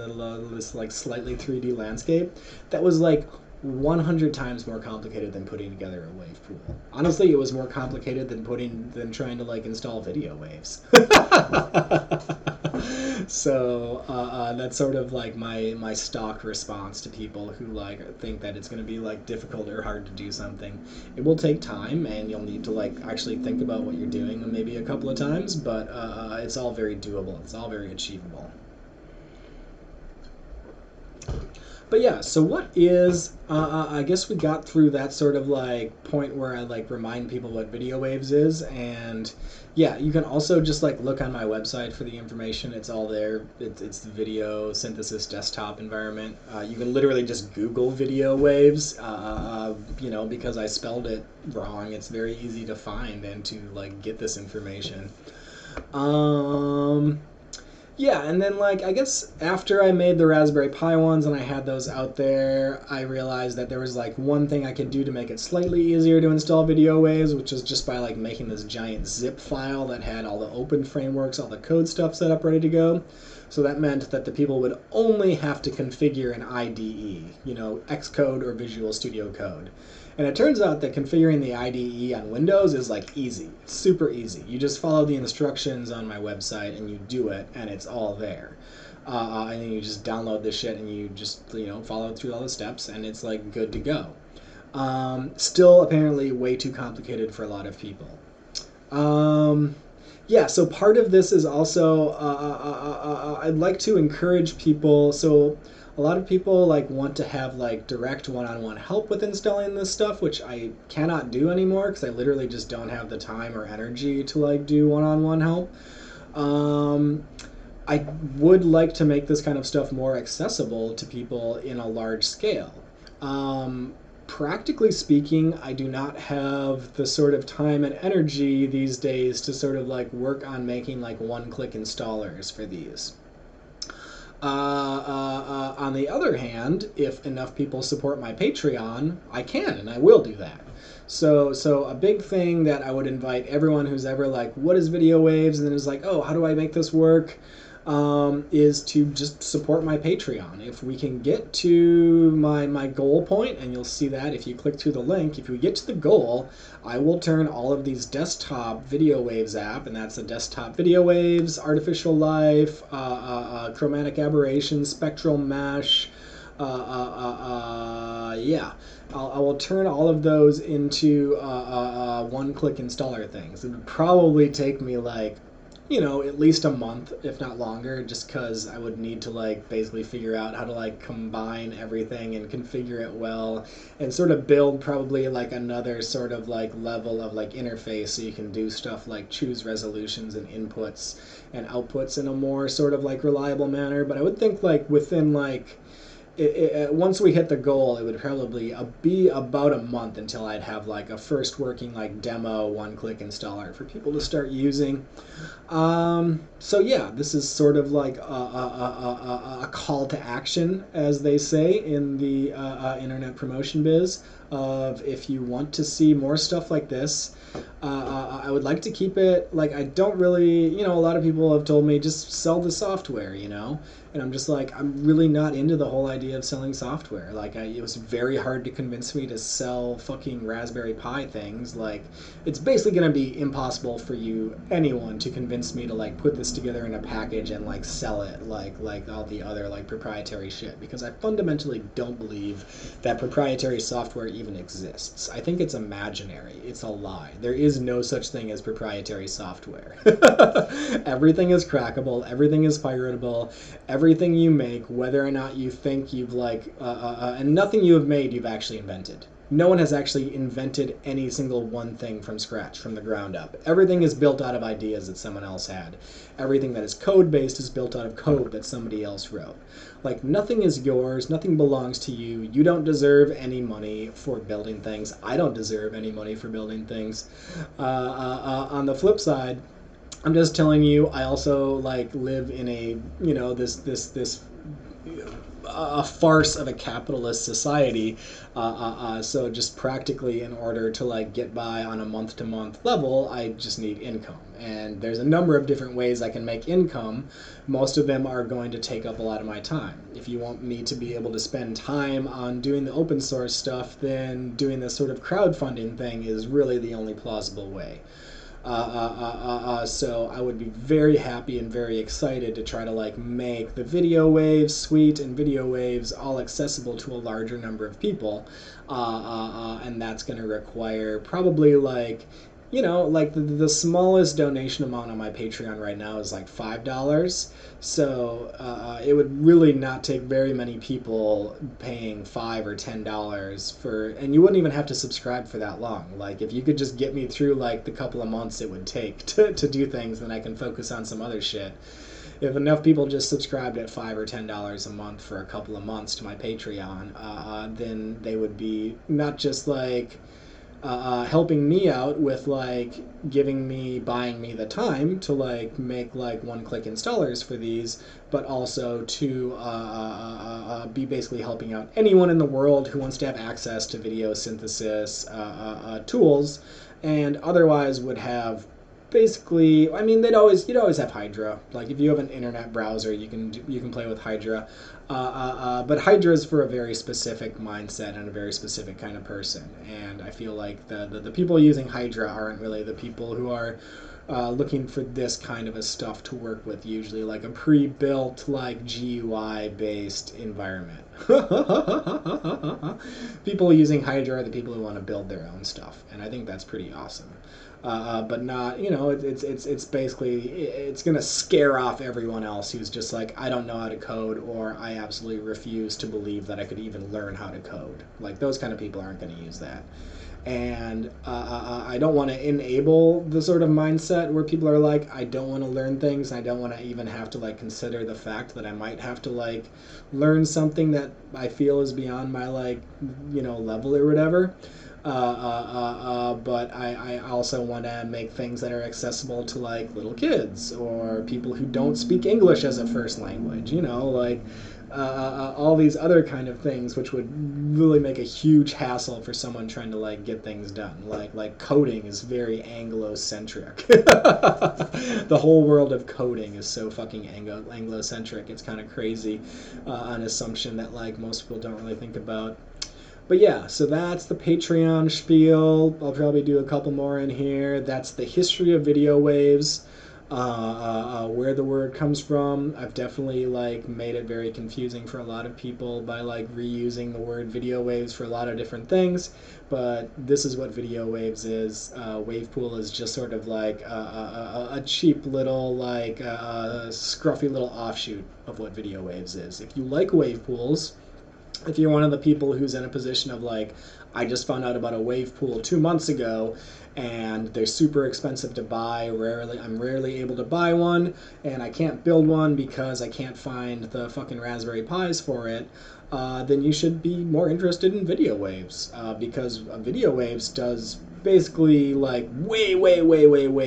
this like slightly 3D landscape. That was like 100 times more complicated than putting together a Wavepool. Honestly, it was more complicated than trying to like install Video Waves. So that's sort of like my stock response to people who like think that it's going to be like difficult or hard to do something. It will take time, and you'll need to like actually think about what you're doing maybe a couple of times, but it's all very doable. It's all very achievable. But yeah, so what is? I guess we got through that sort of like point where I like remind people what Video Waves is, and yeah, you can also just like look on my website for the information. It's all there. It's the video synthesis desktop environment. You can literally just Google Video Waves. Because I spelled it wrong, it's very easy to find and to like get this information. Um, yeah, and then like I guess after I made the Raspberry Pi ones and I had those out there, I realized that there was like one thing I could do to make it slightly easier to install Video Waves, which is just by like making this giant zip file that had all the open frameworks, all the code stuff set up ready to go. So that meant that the people would only have to configure an IDE, Xcode or Visual Studio Code. And it turns out that configuring the IDE on Windows is like easy. It's super easy. You just follow the instructions on my website and you do it, and it's all there. And then you just download this shit and you just follow through all the steps, and it's like good to go. Still apparently way too complicated for a lot of people. Yeah, so part of this is also I'd like to encourage people. So a lot of people like want to have like direct one-on-one help with installing this stuff, which I cannot do anymore because I literally just don't have the time or energy to like do one-on-one help. I would like to make this kind of stuff more accessible to people in a large scale. Practically speaking, I do not have the sort of time and energy these days to sort of like work on making like one-click installers for these. On the other hand, if enough people support my Patreon, I can and I will do that. So a big thing that I would invite everyone who's ever like, what is Video Waves? And then is like, oh, how do I make this work? Is to just support my Patreon. If we can get to my goal point, and you'll see that if you click through the link, if we get to the goal, I will turn all of these desktop Video Waves app, and that's a desktop Video Waves, Artificial Life, Chromatic Aberration, Spectral Mesh, yeah. I will turn all of those into one-click installer things. It would probably take me like at least a month, if not longer, just because I would need to like basically figure out how to like combine everything and configure it well and sort of build probably like another sort of like level of like interface so you can do stuff like choose resolutions and inputs and outputs in a more sort of like reliable manner. But I would think like within like once we hit the goal, it would probably be about a month until I'd have like a first working like demo one-click installer for people to start using. So yeah, this is sort of like a call to action, as they say in the internet promotion biz, of if you want to see more stuff like this. I would like to keep it like I don't really, a lot of people have told me just sell the software, and I'm just like, I'm really not into the whole idea of selling software. Like, it was very hard to convince me to sell fucking Raspberry Pi things. Like, it's basically going to be impossible for anyone to convince me to like put this together in a package and like sell it like all the other like proprietary shit, because I fundamentally don't believe that proprietary software even exists. I think it's imaginary. It's a lie. There is no such thing as proprietary software. Everything is crackable. Everything is piratable. Everything you make, whether or not you think you've like, and nothing you have made you've actually invented. No one has actually invented any single one thing from scratch, from the ground up. Everything is built out of ideas that someone else had. Everything that is code-based is built out of code that somebody else wrote. Like, nothing is yours, nothing belongs to you. You don't deserve any money for building things. I don't deserve any money for building things. On the flip side, I'm just telling you, I also like live in a, this a farce of a capitalist society. So just practically, in order to like get by on a month-to-month level, I just need income. And there's a number of different ways I can make income. Most of them are going to take up a lot of my time. If you want me to be able to spend time on doing the open source stuff, then doing this sort of crowdfunding thing is really the only plausible way. So I would be very happy and very excited to try to like make the Video Waves suite and Video Waves all accessible to a larger number of people, and that's going to require probably like, you know, like the smallest donation amount on my Patreon right now is like $5. So it would really not take very many people paying $5 or $10 for, and you wouldn't even have to subscribe for that long. Like if you could just get me through like the couple of months it would take to do things, then I can focus on some other shit. If enough people just subscribed at $5 or $10 a month for a couple of months to my Patreon, then they would be not just like helping me out with like buying me the time to like make like one-click installers for these, but also to be basically helping out anyone in the world who wants to have access to video synthesis tools, and otherwise would have basically, I mean, you'd always have Hydra. Like if you have an internet browser, you can play with Hydra. But Hydra is for a very specific mindset and a very specific kind of person. And I feel like the people using Hydra aren't really the people who are looking for this kind of a stuff to work with, usually like a pre-built like GUI based environment. People using Hydra are the people who want to build their own stuff, and I think that's pretty awesome. But not, you know, it's basically, it's gonna scare off everyone else who's just like, I don't know how to code, or I absolutely refuse to believe that I could even learn how to code. Like those kind of people aren't gonna use that. And I don't want to enable the sort of mindset where people are like, I don't want to learn things, and I don't want to even have to like consider the fact that I might have to like learn something that I feel is beyond my like, you know, level or whatever. But I also want to make things that are accessible to like little kids or people who don't speak English as a first language, you know, like all these other kind of things, which would really make a huge hassle for someone trying to like get things done. Like coding is very Anglo-centric. The whole world of coding is so fucking Anglo-centric. It's kind of crazy, an assumption that like most people don't really think about. But yeah, so that's the Patreon spiel. I'll probably do a couple more in here. That's the history of Video Waves, where the word comes from. I've definitely like made it very confusing for a lot of people by like reusing the word Video Waves for a lot of different things. But this is what Video Waves is. Wavepool is just sort of like a cheap little like scruffy little offshoot of what Video Waves is. If you like wave pools, if you're one of the people who's in a position of like, I just found out about a wave pool 2 months ago and they're super expensive to buy, I'm rarely able to buy one, and I can't build one because I can't find the fucking Raspberry Pis for it, then you should be more interested in Video Waves, because Video Waves does basically like way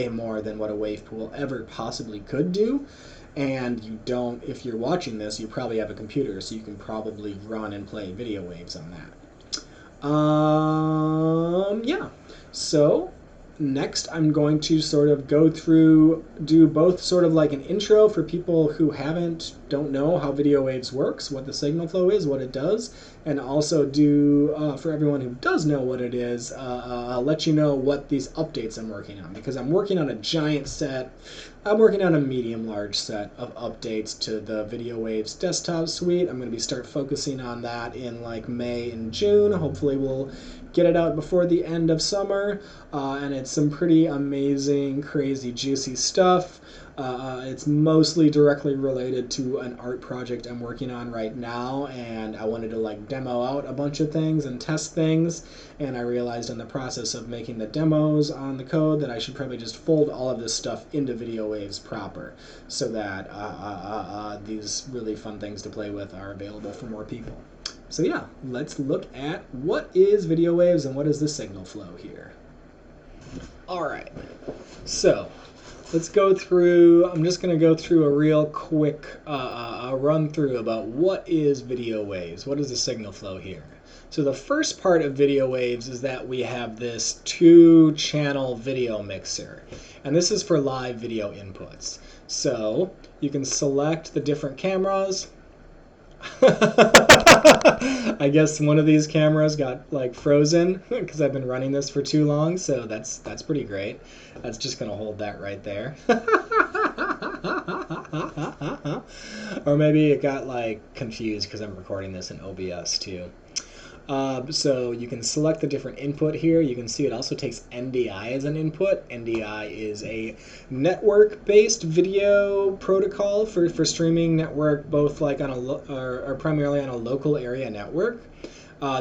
more than what a wave pool ever possibly could do. And you don't, if you're watching this, you probably have a computer, so you can probably run and play Video Waves on that. Yeah. So next I'm going to sort of do both sort of like an intro for people who don't know how Video Waves works, what the signal flow is, what it does, and also do, for everyone who does know what it is, let you know what these updates I'm working on, because I'm working on a medium-large set of updates to the Video Waves desktop suite. I'm going to start focusing on that in like May and June. Hopefully we'll get it out before the end of summer, and it's some pretty amazing, crazy, juicy stuff. It's mostly directly related to an art project I'm working on right now, and I wanted to like demo out a bunch of things and test things, and I realized in the process of making the demos on the code that I should probably just fold all of this stuff into Video Waves proper, so that these really fun things to play with are available for more people. So yeah, let's look at what is Video Waves and what is the signal flow here. Alright, so let's go through, I'm just going to go through a real quick run through about what is Video Waves, what is the signal flow here. So the first part of Video Waves is that we have this 2-channel video mixer, and this is for live video inputs. So you can select the different cameras, I guess one of these cameras got like frozen because I've been running this for too long, so that's pretty great. That's just gonna hold that right there. Or maybe it got like confused because I'm recording this in OBS too. So you can select the different input here. You can see it also takes NDI as an input. NDI is a network-based video protocol for streaming network, both like on a or primarily on a local area network.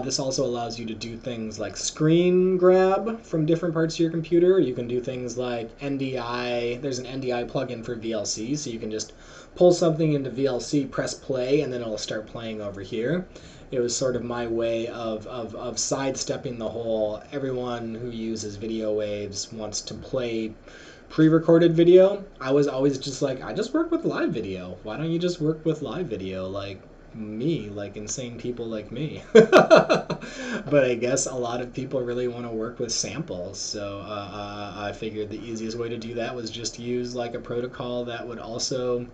This also allows you to do things like screen grab from different parts of your computer. You can do things like NDI. There's an NDI plugin for VLC, so you can just pull something into VLC, press play, and then it'll start playing over here. It was sort of my way of sidestepping the whole everyone who uses video waves wants to play pre-recorded video. I was always just like, I just work with live video. Why don't you just work with live video like me, like insane people like me? But I guess a lot of people really want to work with samples, so I figured the easiest way to do that was just use like a protocol that would also,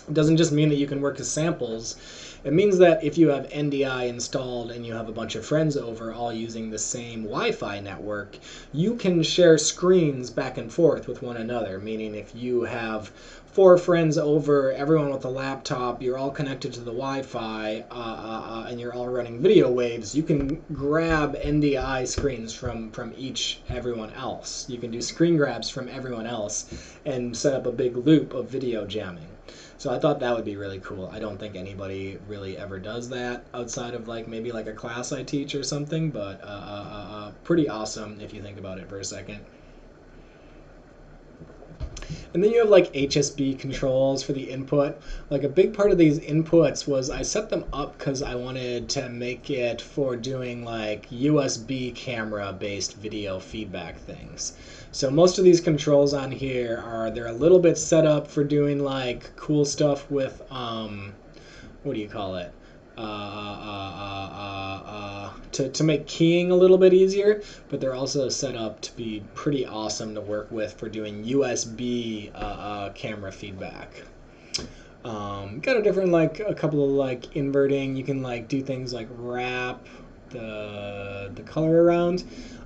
it doesn't just mean that you can work with samples. It means that if you have NDI installed and you have a bunch of friends over all using the same Wi-Fi network, you can share screens back and forth with one another, meaning if you have 4 friends over, everyone with a laptop, you're all connected to the Wi-Fi, and you're all running video waves, you can grab NDI screens from everyone else. You can do screen grabs from everyone else and set up a big loop of video jamming. So I thought that would be really cool. I don't think anybody really ever does that outside of like maybe like a class I teach or something, but pretty awesome if you think about it for a second. And then you have like HSB controls for the input. Like a big part of these inputs was I set them up because I wanted to make it for doing like USB camera based video feedback things. So most of these controls on here they're a little bit set up for doing like cool stuff with what do you call it? To make keying a little bit easier, but they're also set up to be pretty awesome to work with for doing USB camera feedback. Got a different like a couple of like inverting. You can like do things like wrap the color around.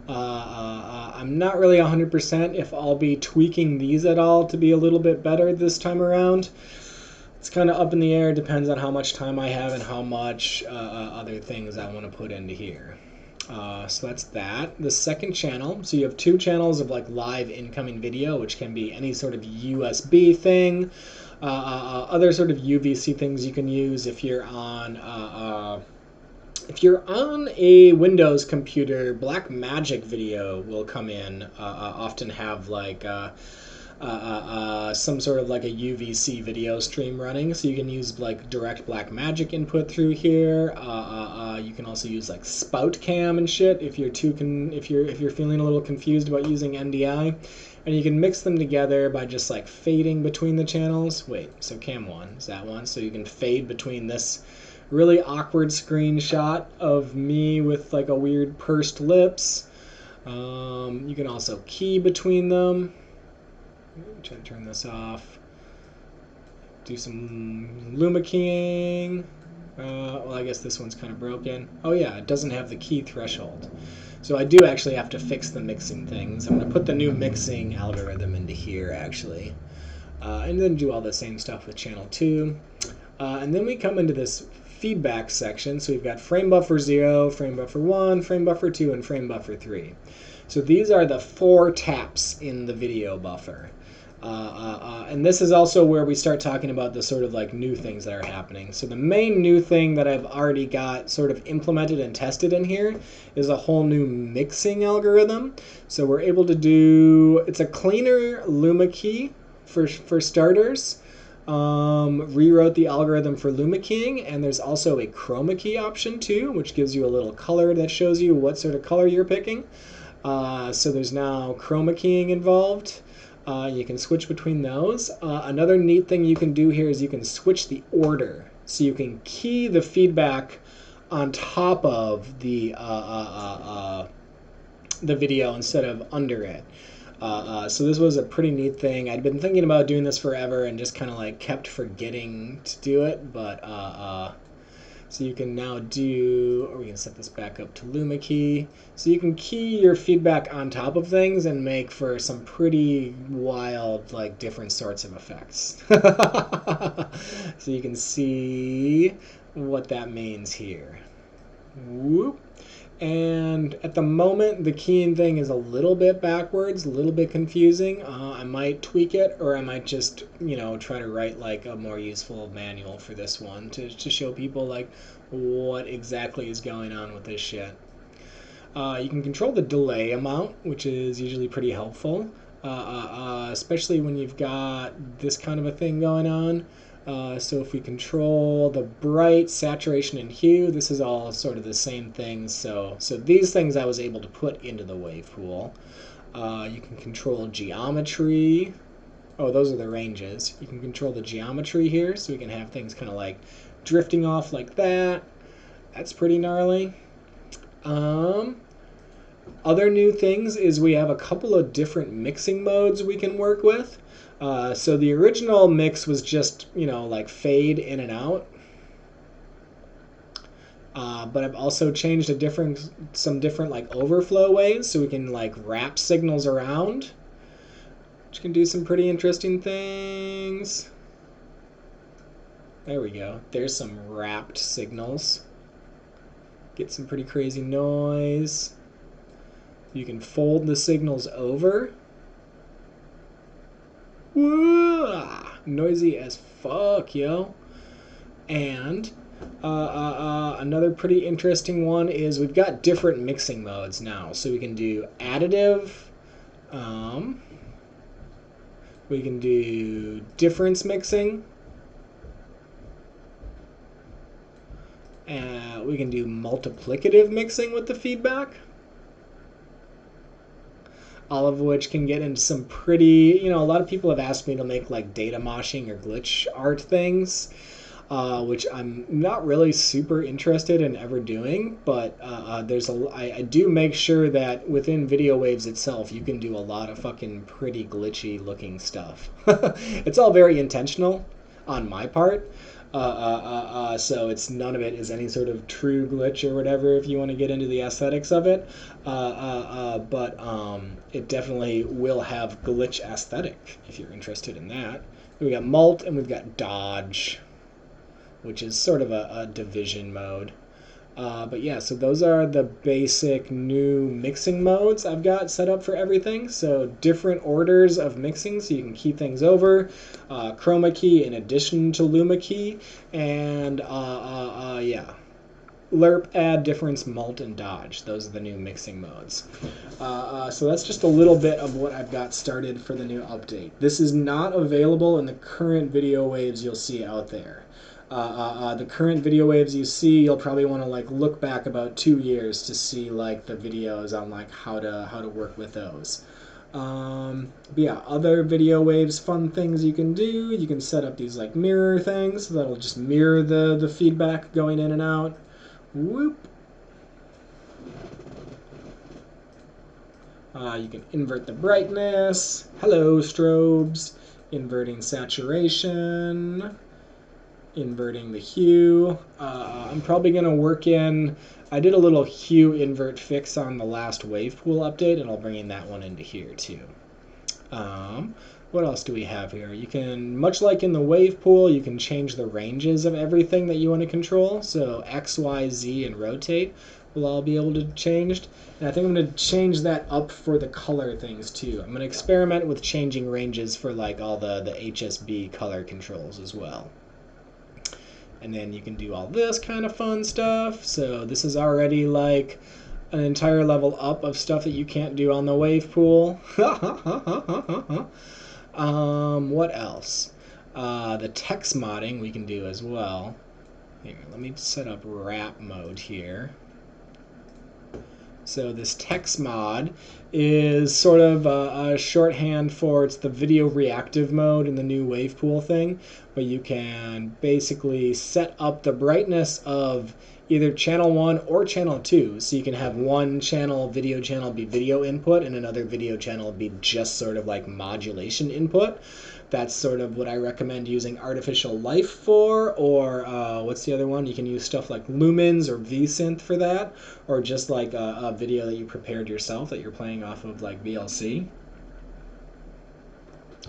I'm not really 100% if I'll be tweaking these at all to be a little bit better this time around. It's kind of up in the air. Depends on how much time I have and how much other things I want to put into here. So that's that. The second channel, so you have 2 channels of like live incoming video, which can be any sort of USB thing, other sort of UVC things you can use if you're on a Windows computer. Blackmagic video will come in, often have like some sort of like a UVC video stream running, so you can use like direct Blackmagic input through here. You can also use like spout cam and shit if you're feeling a little confused about using NDI, and you can mix them together by just like fading between the channels. Wait, so cam 1 is that one, so you can fade between this really awkward screenshot of me with like a weird pursed lips. You can also key between them. Try to turn this off. Do some Luma keying. Well, I guess this one's kind of broken. Oh yeah, it doesn't have the key threshold. So I do actually have to fix the mixing things. I'm going to put the new mixing algorithm into here actually. And then do all the same stuff with channel 2. And then we come into this feedback section. So we've got frame buffer 0, frame buffer 1, frame buffer 2, and frame buffer 3. So these are the 4 taps in the video buffer. And this is also where we start talking about the sort of like new things that are happening. So the main new thing that I've already got sort of implemented and tested in here is a whole new mixing algorithm. So we're able to do, it's a cleaner Luma key for starters. Rewrote the algorithm for Luma keying, and there's also a chroma key option too, which gives you a little color that shows you what sort of color you're picking. So there's now chroma keying involved. You can switch between those. Another neat thing you can do here is you can switch the order. So you can key the feedback on top of the video instead of under it. So this was a pretty neat thing. I'd been thinking about doing this forever and just kind of like kept forgetting to do it, but So you can now do, or we can set this back up to Luma key. So you can key your feedback on top of things and make for some pretty wild, like different sorts of effects. So you can see what that means here. Whoop. And at the moment, the keying thing is a little bit backwards, a little bit confusing. I might tweak it, or I might just, try to write like a more useful manual for this one to show people like what exactly is going on with this shit. You can control the delay amount, which is usually pretty helpful, especially when you've got this kind of a thing going on. So if we control the bright, saturation, and hue, this is all sort of the same thing. So these things I was able to put into the wave pool. You can control geometry. Oh, those are the ranges. You can control the geometry here, so we can have things kind of like drifting off like that. That's pretty gnarly. Other new things is we have a couple of different mixing modes we can work with. So the original mix was just, like fade in and out. But I've also changed some different like overflow ways, so we can like wrap signals around, which can do some pretty interesting things. There we go. There's some wrapped signals. Get some pretty crazy noise. You can fold the signals over. Whoa, noisy as fuck, yo. And another pretty interesting one is we've got different mixing modes now. So we can do additive. We can do difference mixing. We can do multiplicative mixing with the feedback. All of which can get into some pretty, a lot of people have asked me to make like data moshing or glitch art things, which I'm not really super interested in ever doing, but I do make sure that within Video Waves itself, you can do a lot of fucking pretty glitchy looking stuff. It's all very intentional on my part. So none of it is any sort of true glitch or whatever if you want to get into the aesthetics of it. But it definitely will have glitch aesthetic if you're interested in that. We got mult and we've got dodge, which is sort of a division mode. But yeah, so those are the basic new mixing modes I've got set up for everything. So different orders of mixing, so you can key things over, chroma key in addition to Luma key, and yeah, lerp, add, difference, mult, and dodge. Those are the new mixing modes. So that's just a little bit of what I've got started for the new update. This is not available in the current Video Waves you'll see out there. The current Video Waves you see, you'll probably want to like look back about 2 years to see like the videos on like how to work with those. But yeah, other Video Waves fun things you can do. You can set up these like mirror things that'll just mirror the feedback going in and out. Whoop. You can invert the brightness. Hello, strobes. Inverting saturation. Inverting the hue. I'm probably going to work in, I did a little hue invert fix on the last wave pool update, and I'll bring in that one into here too. What else do we have here? You can, much like in the wave pool, you can change the ranges of everything that you want to control. So X, Y, Z, and rotate will all be able to be changed. And I think I'm going to change that up for the color things too. I'm going to experiment with changing ranges for like all the HSB color controls as well. And then you can do all this kind of fun stuff. So this is already like an entire level up of stuff that you can't do on the wave pool. What else? The text modding we can do as well. Here, let me set up wrap mode here. So this text mod is sort of a shorthand for, it's the video reactive mode in the new wave pool thing, but you can basically set up the brightness of either channel 1 or channel 2. So you can have one video channel be video input and another video channel be just sort of like modulation input. That's sort of what I recommend using artificial life for, or what's the other one? You can use stuff like Lumens or VSynth for that, or just like a video that you prepared yourself that you're playing off of like VLC.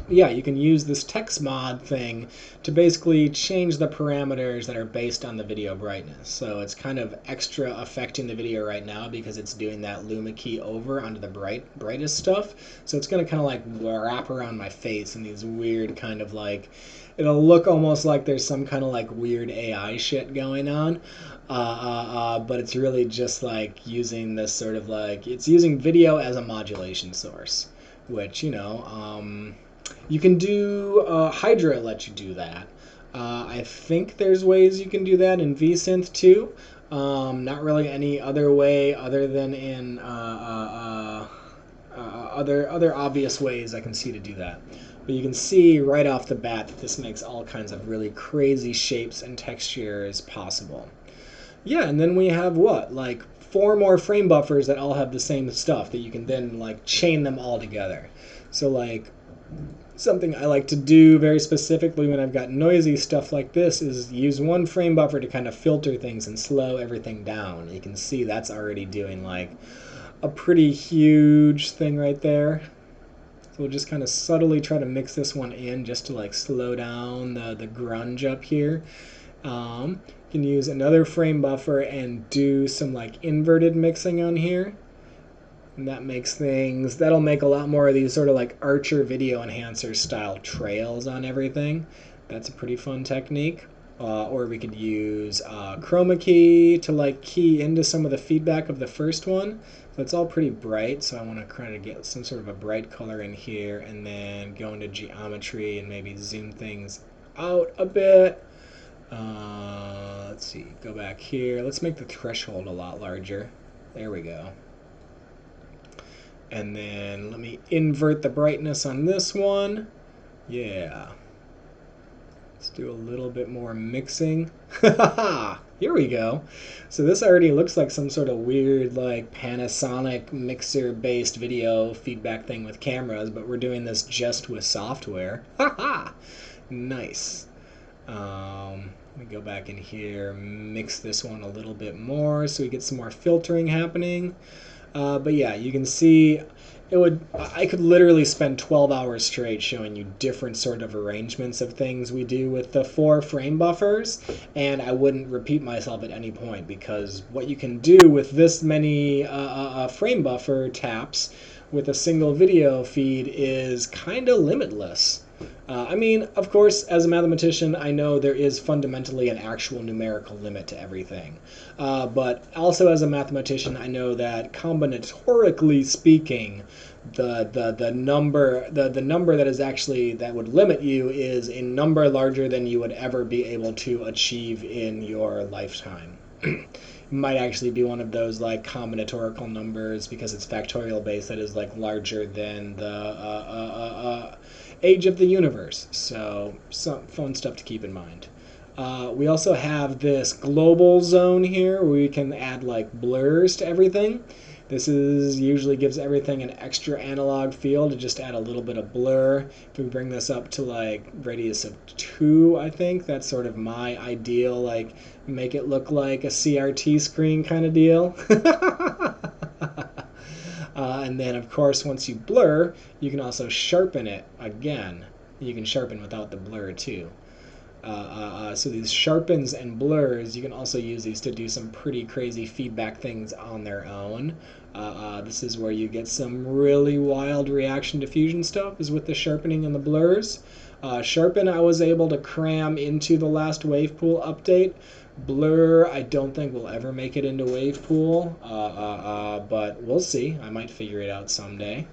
Yeah, you can use this text mod thing to basically change the parameters that are based on the video brightness. So it's kind of extra affecting the video right now because it's doing that Luma key over onto the brightest stuff. So it's going to kind of like wrap around my face in these weird kind of like, it'll look almost like there's some kind of like weird AI shit going on. But it's really just like using this sort of like, it's using video as a modulation source, which, you know, you can do, Hydra lets you do that. I think there's ways you can do that in VSynth too. Not really any other way other than in other obvious ways I can see to do that. But you can see right off the bat that this makes all kinds of really crazy shapes and textures possible. Yeah, and then we have what? Like 4 more frame buffers that all have the same stuff that you can then like chain them all together. So like something I like to do very specifically when I've got noisy stuff like this is use 1 frame buffer to kind of filter things and slow everything down. You can see that's already doing like a pretty huge thing right there. So we'll just kind of subtly try to mix this one in just to like slow down the grunge up here. You can use another frame buffer and do some like inverted mixing on here. And that makes things, that'll make a lot more of these sort of like Archer video enhancer style trails on everything. That's a pretty fun technique. Or we could use chroma key to like key into some of the feedback of the first one. So it's all pretty bright, so I want to try to get some sort of a bright color in here and then go into geometry and maybe zoom things out a bit. Let's see, go back here. Let's make the threshold a lot larger. There we go. And then let me invert the brightness on this one. Yeah. Let's do a little bit more mixing. Here we go. So this already looks like some sort of weird like Panasonic mixer-based video feedback thing with cameras, but we're doing this just with software. Nice. Let me go back in here, mix this one a little bit more so we get some more filtering happening. But yeah, you can see I could literally spend 12 hours straight showing you different sort of arrangements of things we do with the 4 frame buffers, and I wouldn't repeat myself at any point because what you can do with this many frame buffer taps with a single video feed is kind of limitless. I mean, of course, as a mathematician, I know there is fundamentally an actual numerical limit to everything. But also as a mathematician, I know that combinatorically speaking, the number that is actually that would limit you is a number larger than you would ever be able to achieve in your lifetime. Might actually be one of those like combinatorical numbers because it's factorial based that is like larger than the age of the universe. So some fun stuff to keep in mind. We also have this global zone here where we can add like blurs to everything. This usually gives everything an extra analog feel to just add a little bit of blur. If we bring this up to like radius of 2, I think that's sort of my ideal, like make it look like a CRT screen kind of deal. And then of course once you blur, you can also sharpen it again. You can sharpen without the blur too. So these sharpens and blurs, you can also use these to do some pretty crazy feedback things on their own. This is where you get some really wild reaction diffusion stuff, is with the sharpening and the blurs. Sharpen I was able to cram into the last Wavepool update. Blur I don't think will ever make it into Wavepool, but we'll see. I might figure it out someday.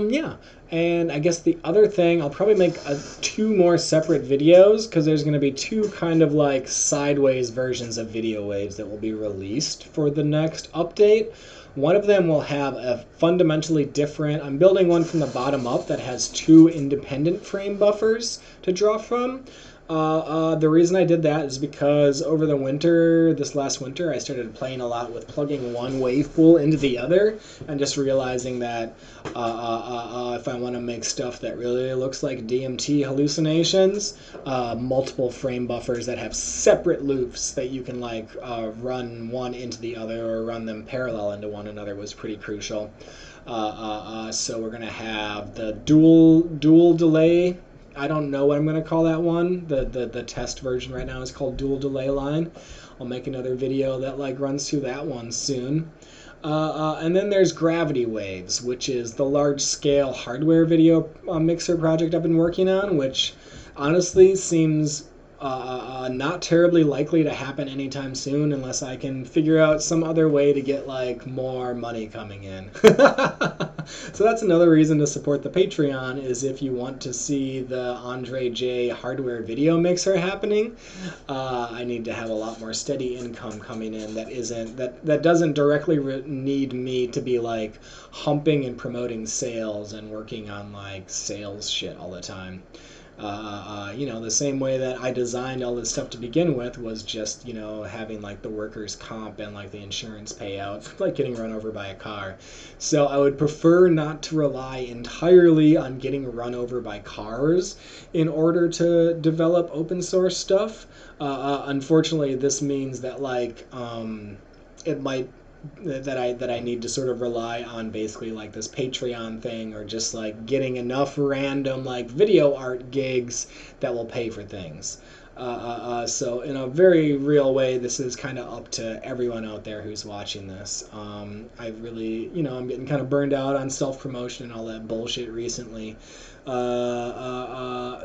Yeah, and I guess the other thing, I'll probably make 2 more separate videos because there's going to be 2 kind of like sideways versions of Video Waves that will be released for the next update. One of them will have a fundamentally different, I'm building one from the bottom up that has 2 independent frame buffers to draw from. The reason I did that is because over the winter, this last winter, I started playing a lot with plugging one wave pool into the other, and just realizing that if I want to make stuff that really looks like DMT hallucinations, multiple frame buffers that have separate loops that you can like run one into the other or run them parallel into one another was pretty crucial. So we're gonna have the dual delay. I don't know what I'm going to call that one. The test version right now is called dual delay line. I'll make another video that like runs through that one soon. And then there's Gravity Waves, which is the large scale hardware video mixer project I've been working on, which honestly seems not terribly likely to happen anytime soon unless I can figure out some other way to get like more money coming in. So that's another reason to support the Patreon, is if you want to see the Andre J hardware video mixer happening. I need to have a lot more steady income coming in that doesn't directly need me to be like humping and promoting sales and working on like sales shit all the time. The same way that I designed all this stuff to begin with was just, having like the workers' comp and like the insurance payout, like getting run over by a car. So I would prefer not to rely entirely on getting run over by cars in order to develop open source stuff. Unfortunately, this means that like it might that I need to sort of rely on basically like this Patreon thing, or just like getting enough random like video art gigs that will pay for things. So in a very real way, this is kind of up to everyone out there who's watching this. I really, I'm getting kind of burned out on self-promotion and all that bullshit recently.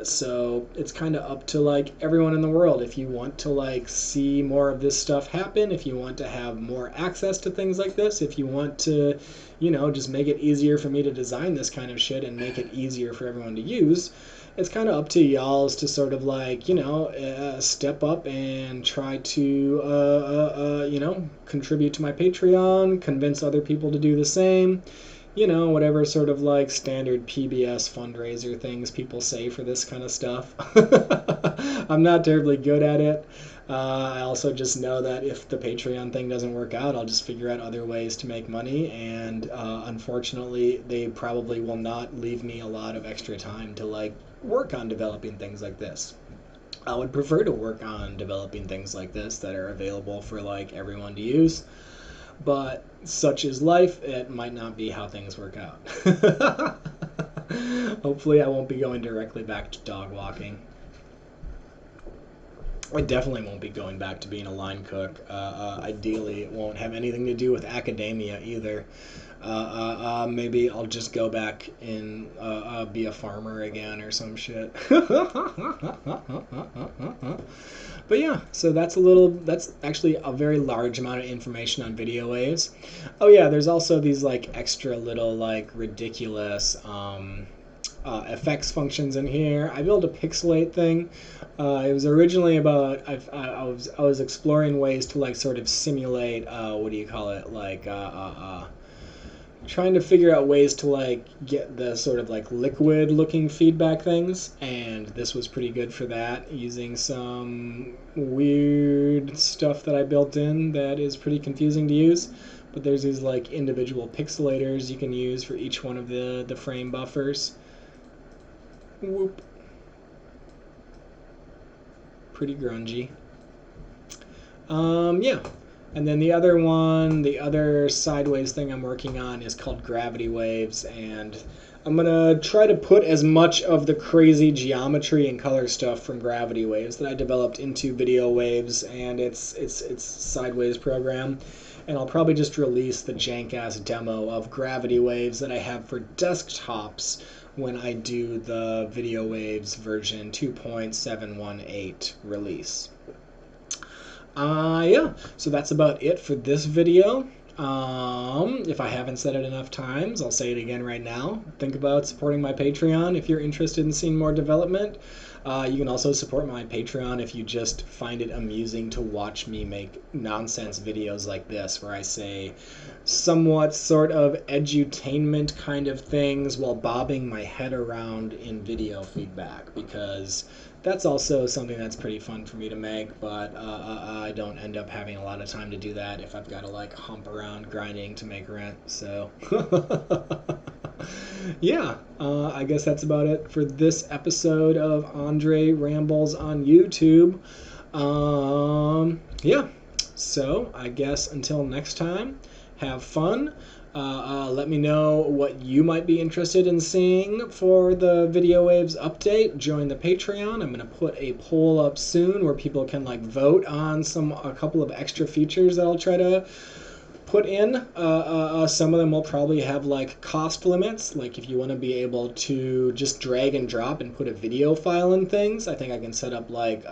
So it's kind of up to like everyone in the world. If you want to like see more of this stuff happen, if you want to have more access to things like this, if you want to, just make it easier for me to design this kind of shit and make it easier for everyone to use, it's kind of up to y'alls to sort of like, step up and try to, contribute to my Patreon, convince other people to do the same. Whatever sort of like standard PBS fundraiser things people say for this kind of stuff. I'm not terribly good at it. I also just know that if the Patreon thing doesn't work out, I'll just figure out other ways to make money, and unfortunately, they probably will not leave me a lot of extra time to like work on developing things like this. I would prefer to work on developing things like this that are available for like everyone to use. But such is life, it might not be how things work out. Hopefully I won't be going directly back to dog walking. I definitely won't be going back to being a line cook. Ideally, it won't have anything to do with academia either. Maybe I'll just go back and be a farmer again or some shit. But yeah, so that's actually a very large amount of information on video waves. Oh yeah, there's also these like extra little like ridiculous effects functions in here. I built a pixelate thing. It was originally about I was exploring ways to like sort of simulate trying to figure out ways to like get the sort of like liquid looking feedback things, and this was pretty good for that, using some weird stuff that I built in that is pretty confusing to use. But there's these like individual pixelators you can use for each one of the frame buffers. Whoop. Pretty grungy. Yeah. And then the other sideways thing I'm working on is called Gravity Waves, and I'm gonna try to put as much of the crazy geometry and color stuff from Gravity Waves that I developed into Video Waves and its sideways program. And I'll probably just release the jank-ass demo of Gravity Waves that I have for desktops when I do the Video Waves version 2.718 release. Yeah, so that's about it for this video. If I haven't said it enough times, I'll say it again right now. Think about supporting my Patreon if you're interested in seeing more development. You can also support my Patreon if you just find it amusing to watch me make nonsense videos like this, where I say somewhat sort of edutainment kind of things while bobbing my head around in video feedback, because that's also something that's pretty fun for me to make, but I don't end up having a lot of time to do that if I've got to like hump around grinding to make rent. So, yeah, I guess that's about it for this episode of Andre Rambles on YouTube. Yeah, so I guess until next time, have fun. Let me know what you might be interested in seeing for the Video Waves update. Join the Patreon. I'm gonna put a poll up soon where people can like vote on a couple of extra features that I'll try to put in. Some of them will probably have like cost limits, like if you want to be able to just drag and drop and put a video file in things. I think I can set up like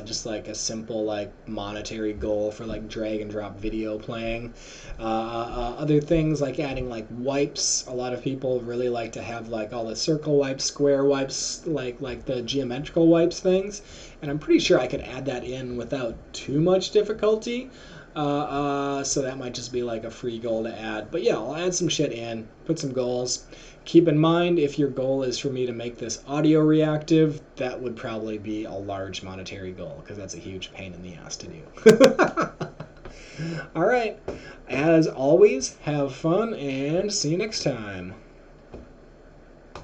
just like a simple like monetary goal for like drag and drop video playing. Other things like adding like wipes. A lot of people really like to have like all the circle wipes, square wipes, like the geometrical wipes things, and I'm pretty sure I could add that in without too much difficulty. So that might just be like a free goal to add. But yeah, I'll add some shit in, put some goals. Keep in mind, if your goal is for me to make this audio reactive, that would probably be a large monetary goal, because that's a huge pain in the ass to do. All right. As always, have fun and see you next time.